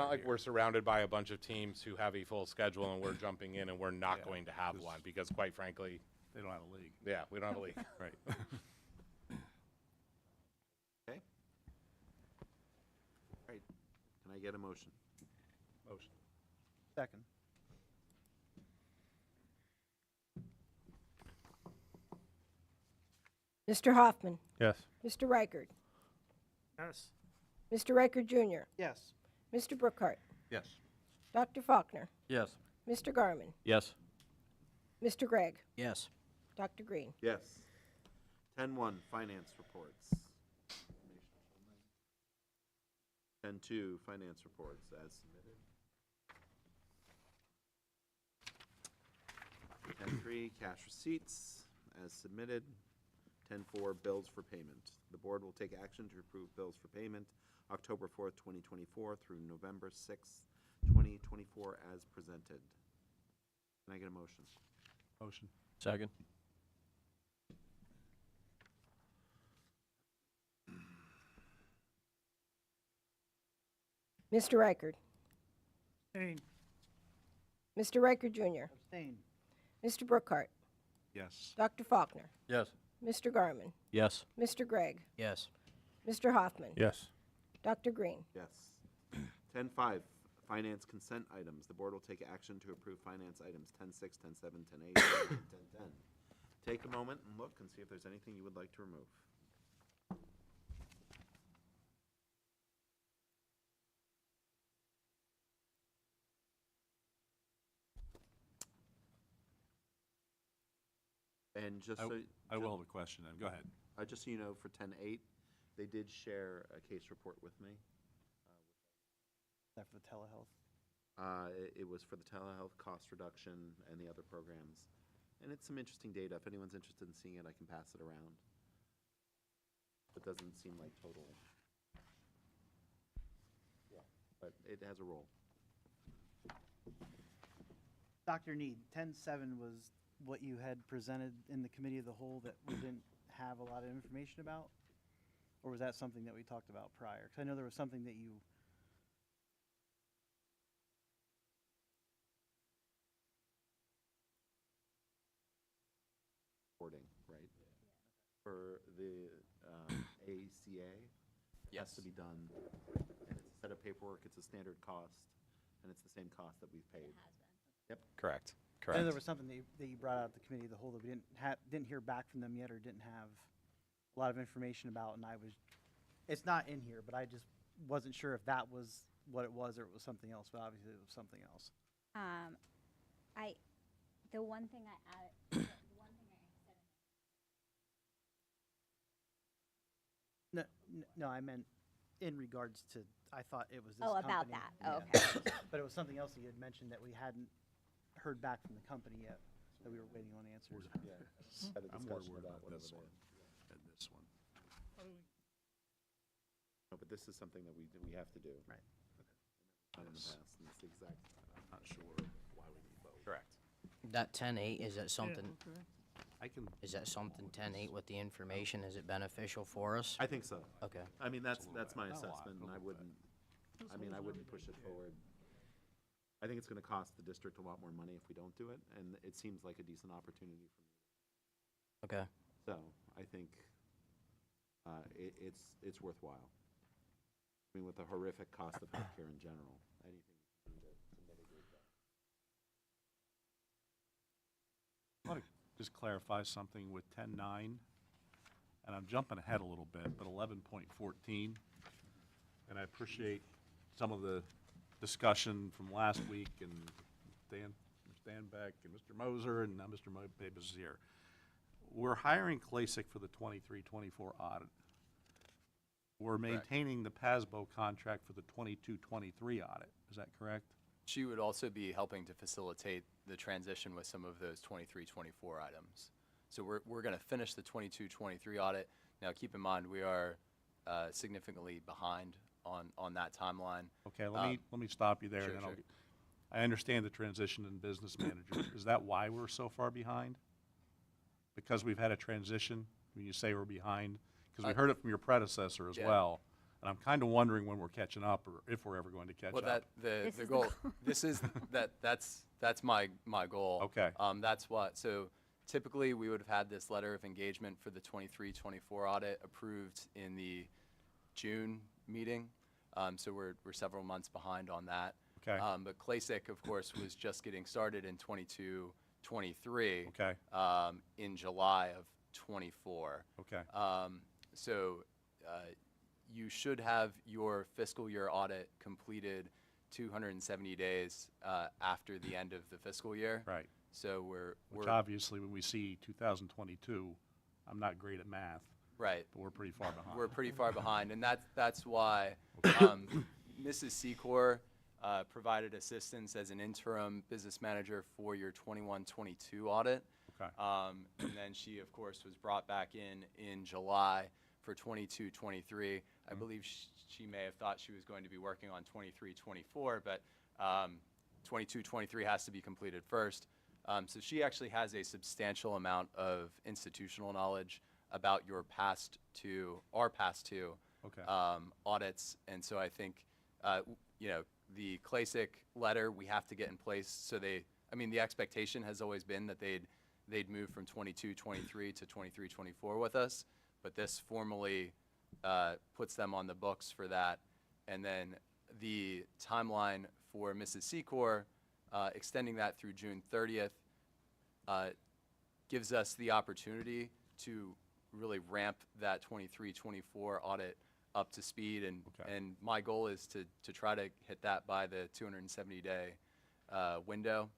like we're surrounded by a bunch of teams who have a full schedule and we're jumping in and we're not going to have one because, quite frankly, they don't have a league. Yeah, we don't have a league. Right. Okay. All right. Can I get a motion? Motion. Second. Mr. Hoffman. Yes. Mr. Reichert. Yes. Mr. Reichert Jr. Yes. Mr. Brookhart. Yes. Dr. Faulkner. Yes. Mr. Garmin. Yes. Mr. Gregg. Yes. Dr. Green. Yes. 10-1, finance reports. 10-2, finance reports as submitted. 10-3, cash receipts as submitted. 10-4, bills for payment. The board will take action to approve bills for payment October 4th, 2024 through November 6th, 2024 as presented. Can I get a motion? Motion. Second. Mr. Reichert. Abstain. Mr. Reichert Jr. Abstain. Mr. Brookhart. Yes. Dr. Faulkner. Yes. Mr. Garmin. Yes. Mr. Gregg. Yes. Mr. Hoffman. Yes. Dr. Green. Yes. 10-5, finance consent items. The board will take action to approve finance items 10-6, 10-7, 10-8, 10-10. Take a moment and look and see if there's anything you would like to remove. And just so I will have a question then. Go ahead. just so you know, for 10-8, they did share a case report with me. Is that for the telehealth? It was for the telehealth cost reduction and the other programs. And it's some interesting data. If anyone's interested in seeing it, I can pass it around. It doesn't seem like total. Yeah, but it has a role. Dr. Need, 10-7 was what you had presented in the committee of the whole that we didn't have a lot of information about? Or was that something that we talked about prior? Because I know there was something that you. Reporting, right? For the ACA, it has to be done. And it's a set of paperwork, it's a standard cost, and it's the same cost that we've paid. Yep. Correct. I Correct. know there was something that you brought out at the committee of the whole that we didn't hear back from them yet or didn't have a lot of information about, and it's not in here, but I just wasn't sure if that was what it was or it was something else, but obviously it was something else. The one thing I added, the one thing I said. No, I meant in regards to, I thought it was this Oh, about company. that. Yeah. Okay. But it was something else that you had mentioned that we hadn't heard back from the company yet, that we were waiting on answers. Yeah. Had a I'm more discussion worried about about whatever this they- one and this one. No, but this is something that we have to do. Right. Done in the past, and it's the exact. I'm not sure why we need both. Correct. That 10-8, is that something, Yeah, okay. I can. is that something 10-8 with the information? Is it beneficial for us? I think so. Okay. I mean, that's It's a little my bit. Not a lot, assessment, and a I little bit. wouldn't, I wouldn't push it forward. I think it's gonna cost the district a lot more money if we don't do it, and it seems like a decent opportunity for me. Okay. So, I think, it's worthwhile. I mean, with the horrific cost of healthcare in general, anything we can do to mitigate that. I want to just clarify something with 10.9, and I'm jumping ahead a little bit, but 11.14, and I appreciate some of the discussion from last week, and Dan Beck and Mr. Moser, and now Mr. Mobib is here. We're hiring Klasick for the 23-24 audit. We're maintaining the PASBO contract for the 22-23 audit. Is that correct? She would also be helping to facilitate the transition with some of those 23-24 items. So we're going to finish the 22-23 audit. Now, keep in mind, we are significantly behind on that timeline. Okay, let me stop you there. Sure, and then sure. I understand the transition in business manager. Is that why we're so far behind? Because we've had a transition when you say we're behind? Because we heard it from your predecessor as Yeah. well. And I'm kind of wondering when we're catching up or if we're ever going to catch Well, up. the goal. This is that's my goal. Okay. That's what. So typically we would have had this letter of engagement for the 23-24 audit approved in the June meeting. So we're several months behind on that. Okay. But Klasick, of course, was just getting started in 22-23. Okay. In July 24. Okay. So you should have your fiscal year audit completed 270 days after the end of the fiscal year. Right. So Which obviously, when we see 2022, I'm not great at math. Right. But we're pretty far behind. We're pretty far behind, and that's why Mrs. Secor provided assistance as an interim business manager for your 21-22 audit. Okay. And then she, of course, was brought back in July for 22-23. I believe she may have thought she was going to be working on 23-24, but 22-23 has to be completed first. So she actually has a substantial amount of institutional knowledge about your past two Okay. audits, and so I think the CLASIC letter we have to get in place. So the expectation has always been that they'd move from 22-23 to 23-24 with us, but this formally puts them on the books for that. And then the timeline for Mrs. Secor, extending that through June 30th, gives us the opportunity to really ramp that 23-24 audit up to speed, and my goal is to try to hit that by the 270-day window.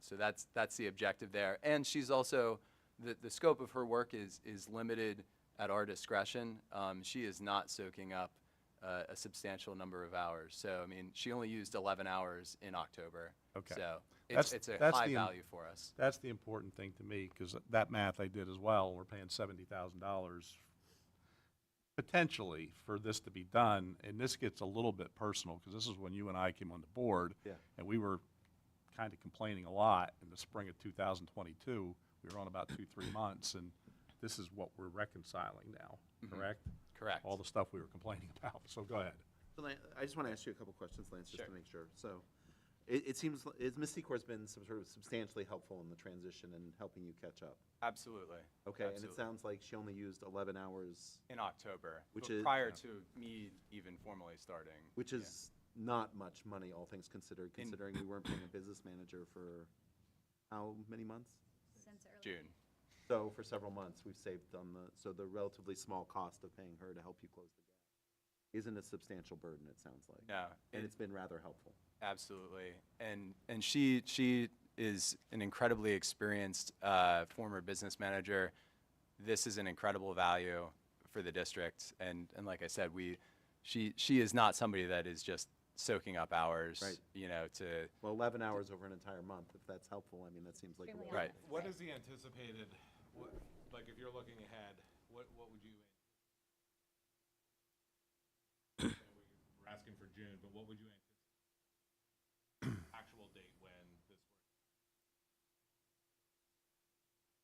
So that's the objective there. And she's also, the scope of her work is limited at our discretion. She is not soaking up a substantial number of hours. So, I mean, she only used 11 hours in October. Okay. So it's a high value for us. That's the important thing to me, because that math I did as well. We're paying $70,000 potentially for this to be done, and this gets a little bit personal, because this is when you and I came on the board, and we were kind of complaining a lot in the spring of 2022. We were on about 2-3 months, and this is what we're reconciling now, correct? Correct. All the stuff we were complaining about. So go ahead. So I just want to ask you a couple questions, Lance, just Sure. to make sure. So it seems Ms. Secor's been some sort of substantially helpful in the transition and helping you catch up. Absolutely. Okay, and it Absolutely. sounds like she only used 11 hours. In October, Which but is prior to me even formally starting. Which is not much money, all things considered, considering we weren't paying a business manager for how many months? Since early June. So for several months, we've saved on the relatively small cost of paying her to help you close the gap isn't a substantial burden, it sounds like. No. And it's been rather helpful. Absolutely. And she is an incredibly experienced former business manager. This is an incredible value for the district. And like I said, she is not somebody that is just soaking up hours, Right. to. Well, 11 hours over an entire month, if that's helpful, I mean, that seems like a Extremely real. Right. What is the anticipated, like if you're looking ahead, what would you, we're asking for June, but what would you anticipate actual date when this works?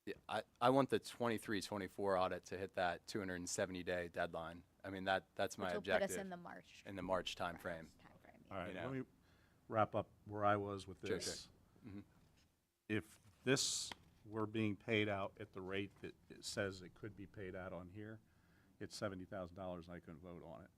Yeah, I want the 23-24 audit to hit that 270-day deadline. I mean, that's my which will objective. put us in the March. timeframe. All right, You know. let me wrap up where I was with Sure, this. sure. Mhm. If this were being paid out at the rate that it says it could be paid out on here, it's $70,000 and I couldn't vote on it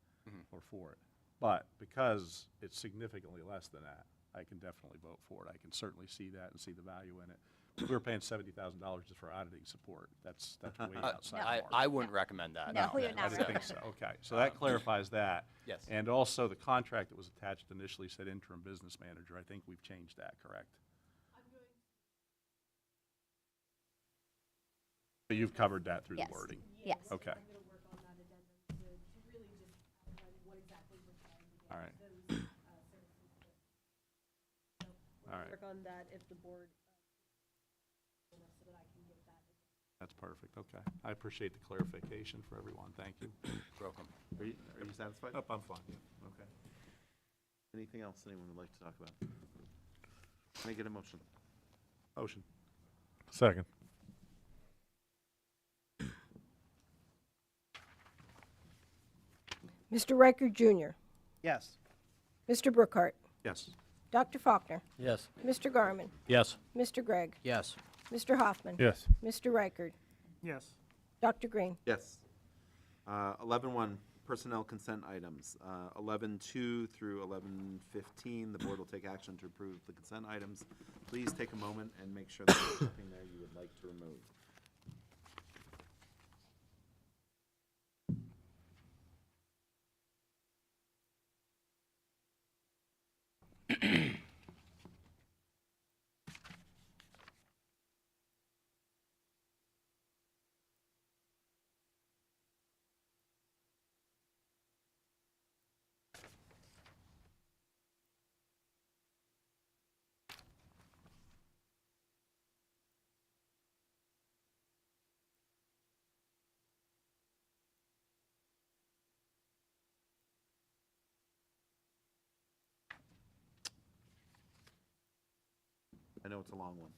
or for it. But because it's significantly less than that, I can definitely vote for it. I can certainly see that and see the value in it. If we were paying $70,000 just for auditing support, that's way outside the mark. I wouldn't recommend that. No, you're I not didn't think so. Okay, so that clarifies that. Yes. And also, the contract that was attached initially said interim business manager. I think we've changed that, correct? So you've covered that through Yes. the wording? Yes. Okay. All right. All right. Work on that if the board, That's perfect, okay. I appreciate the clarification for everyone. Thank you. Welcome. Are you satisfied? Nope, I'm fine. Okay. Anything else anyone would like to talk about? Can I get a motion? Motion. Second. Mr. Riker Jr., Yes. Mr. Brookhart, Yes. Dr. Faulkner, Yes. Mr. Garmin, Yes. Mr. Gregg, Yes. Mr. Hoffman, Yes. Mr. Reichard, Yes. Dr. Green. Yes. 11-1, personnel consent items. 11-2 through 11-15, the board will take action to approve the consent items. Please take a moment and make sure that there's nothing there you would like to remove. know it's a long one.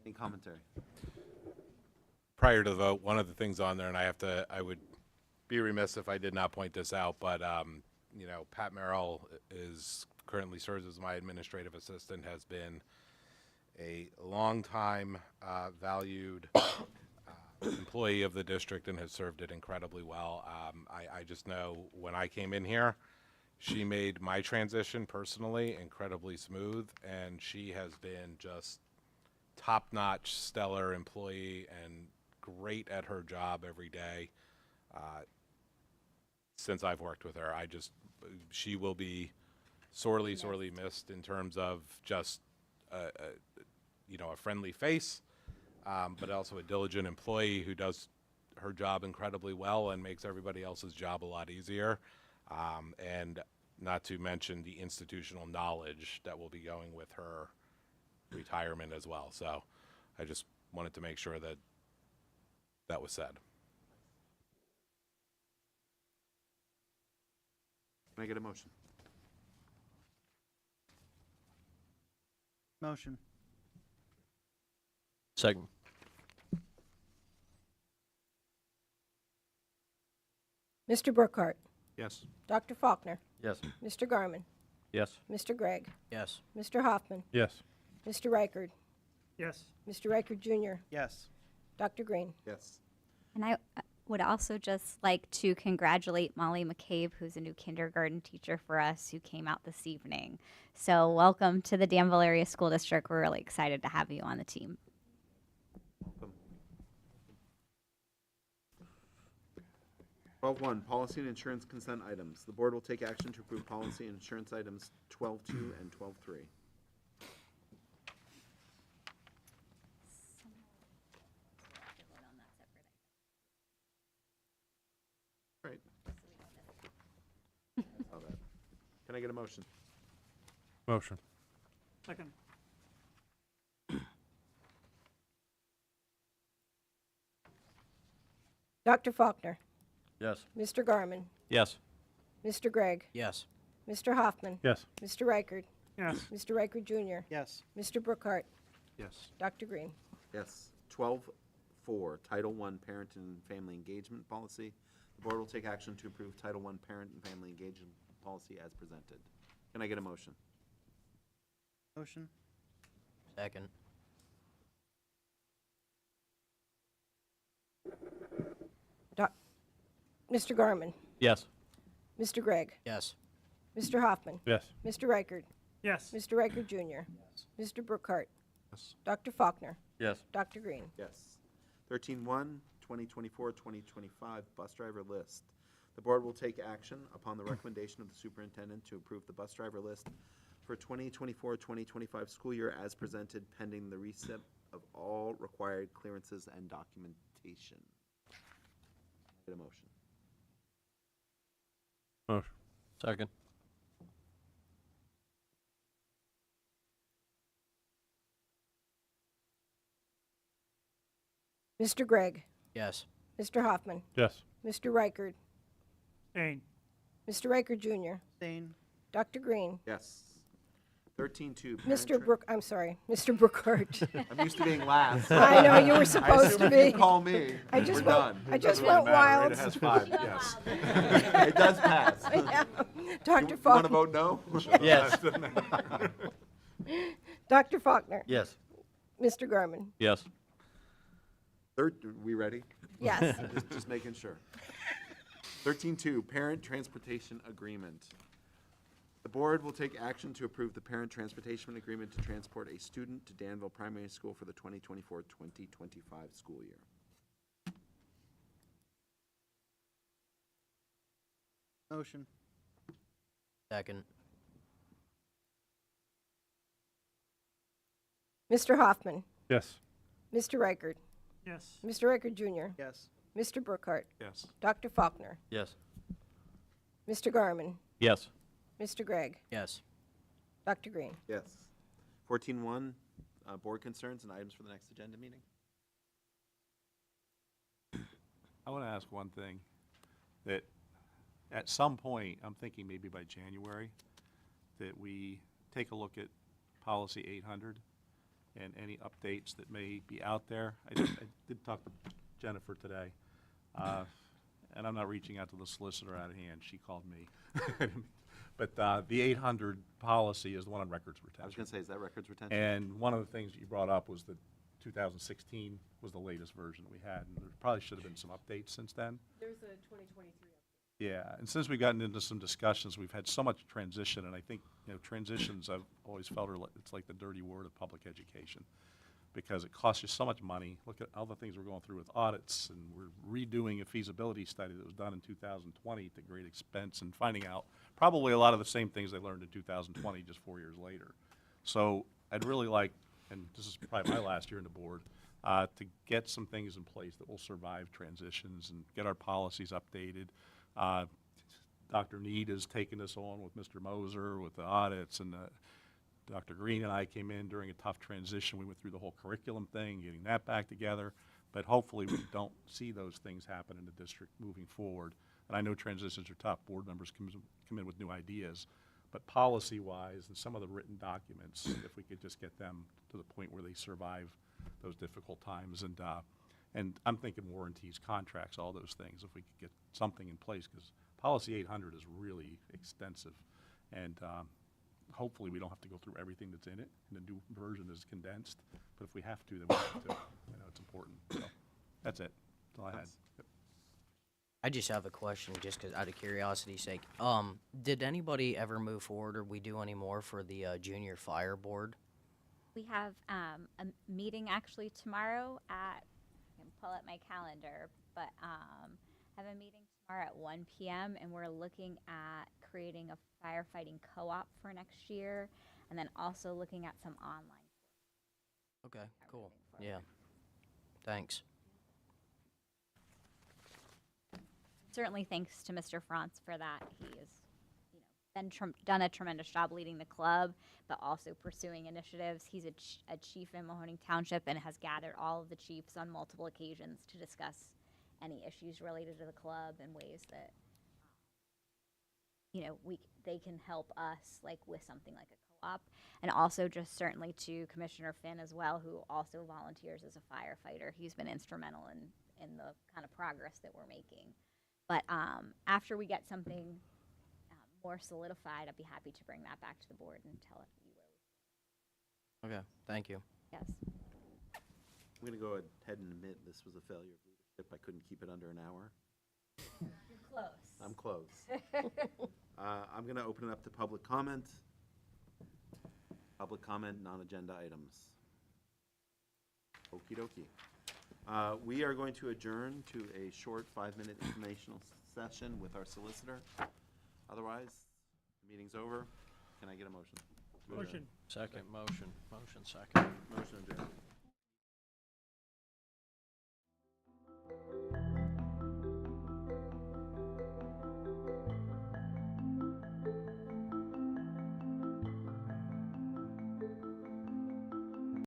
Any commentary? Prior to the vote, one of the things on there, and I would be remiss if I did not point this out, but, you know, Pat Merrill currently serves as my administrative assistant, has been a longtime valued employee of the district and has served it incredibly well. I just know when I came in here, she made my transition personally incredibly smooth, and she has been just top-notch, stellar employee and great at her job every day. Since I've worked with her, she will be sorely missed in terms of just you know, a friendly face, but also a diligent employee who does her job incredibly well and makes everybody else's job a lot easier. And not to mention the institutional knowledge that will be going with her retirement as well. So I just wanted to make sure that that was said. Can I get a motion? Motion. Second. Mr. Brookhart, Yes. Dr. Faulkner, Yes. Mr. Garmin, Yes. Mr. Gregg, Yes. Mr. Hoffman, Yes. Mr. Reichard, Yes. Mr. Reichard Jr., Yes. Dr. Green. Yes. And I would also just like to congratulate Molly McCabe, who's a new kindergarten teacher for us, who came out this evening. So welcome to the Danville Area School District. We're really excited to have you on the team. Welcome. 12.1, policy and insurance consent items. The board will take action to approve policy and insurance items 12.2 and 12.3. Right. Saw that. Can I get a motion? Motion. Second. Dr. Faulkner, Yes. Mr. Garmin, Yes. Mr. Gregg, Yes. Mr. Hoffman, Yes. Mr. Reichard, Yes. Mr. Reichard Jr., Yes. Mr. Brookhart, Yes. Dr. Green. Yes. 12.4, Title I Parent and Family Engagement Policy. The board will take action to approve Title I Parent and Family Engagement Policy as presented. Can I get a motion? Motion. Second. Mr. Garmin, Yes. Mr. Gregg, Yes. Mr. Hoffman, Yes. Mr. Reichard, Yes. Mr. Reichard Jr., Mr. Brookhart, Yes. Dr. Faulkner, Yes. Dr. Green. Yes. 13.1, 2024-2025 bus driver list. The board will take action upon the recommendation of the superintendent to approve the bus driver list for 2024-2025 school year as presented, pending the receipt of all required clearances and documentation. Get a motion. Motion. Second. Mr. Gregg, Yes. Mr. Hoffman, Yes. Mr. Reichard, Abstain. Mr. Reichard Jr., Abstain. Dr. Green, Yes. 13.2. I'm sorry, Mr. Brookhart. I'm used to being last. I know, you were I supposed assume to if you be. call me, I just we're went- done. I It just doesn't really went matter, right? wild. It has 5, yes. It does pass. Yeah. You Dr. want to Faulkner. vote no? Yes. Dr. Faulkner, Yes. Mr. Garmin, Yes. We ready? Yes. Just making sure. 13.2, Parent Transportation Agreement. The board will take action to approve the Parent Transportation Agreement to transport a student to Danville Primary School for the 2024-2025 school year. Motion. Second. Mr. Hoffman, Yes. Mr. Reichard, Yes. Mr. Reichard Jr., Yes. Mr. Brookhart, Yes. Dr. Faulkner, Yes. Mr. Garmin, Yes. Mr. Gregg, Yes. Dr. Green. Yes. 14.1, board concerns and items for the next agenda meeting. I want to ask one thing, that at some point, I'm thinking maybe by January, that we take a look at Policy 800 and any updates that may be out there. I did talk to Jennifer today, and I'm not reaching out to the solicitor out of hand. She called me. But the 800 policy is the one on records retention. I was going to say, is that records retention? And one of the things that you brought up was that 2016 was the latest version that we had, and there probably should have been some updates since then. There's a 2023 update. Yeah, and since we've gotten into some discussions, we've had so much transition, and I think, transitions, I've always felt it's like the dirty word of public education, because it costs you so much money. Look at all the things we're going through with audits, and we're redoing a feasibility study that was done in 2020 to great expense, and finding out probably a lot of the same things they learned in 2020 just 4 years later. So I'd really like, and this is probably my last year in the board, to get some things in place that will survive transitions and get our policies updated. Dr. Need has taken this on with Mr. Moser with the audits, and Dr. Green and I came in during a tough transition. We went through the whole curriculum thing, getting that back together, but hopefully we don't see those things happen in the district moving forward. And I know transitions are tough. Board members come in with new ideas, but policy-wise and some of the written documents, if we could just get them to the point where they survive those difficult times. And I'm thinking warranties, contracts, all those things, if we could get something in place, because Policy 800 is really extensive. And hopefully we don't have to go through everything that's in it, and the new version is condensed. But if we have to, then we have to. I know it's important. So that's it. That's all I had. Yep. I just have a question, just 'cause out of curiosity's sake. Did anybody ever move forward, or we do any more for the junior fire board? We have a meeting actually tomorrow at, I can pull up my calendar, but have a meeting tomorrow at 1 p.m. and we're looking at creating a firefighting co-op for next year, and then also looking at some online. Okay, cool. Yeah. Thanks. Certainly thanks to Mr. Franz for that. He has, done a tremendous job leading the club, but also pursuing initiatives. He's a chief in Mahoning Township and has gathered all of the chiefs on multiple occasions to discuss any issues related to the club and ways that, they can help us with something like a co-op. And also just certainly to Commissioner Finn as well, who also volunteers as a firefighter. He's been instrumental in the kind of progress that we're making. But after we get something more solidified, I'd be happy to bring that back to the board and tell you where we Okay, thank you. Yes. I'm going to go ahead and admit this was a failure of leadership. I couldn't keep it under an hour. You're close. I'm close. I'm going to open it up to public comment. Public comment, non-agenda items. Okie dokie. We are going to adjourn to a short 5-minute informational session with our solicitor. Otherwise, the meeting's over. Can I get a motion? Motion. Second motion. Motion second. Motion adjourned.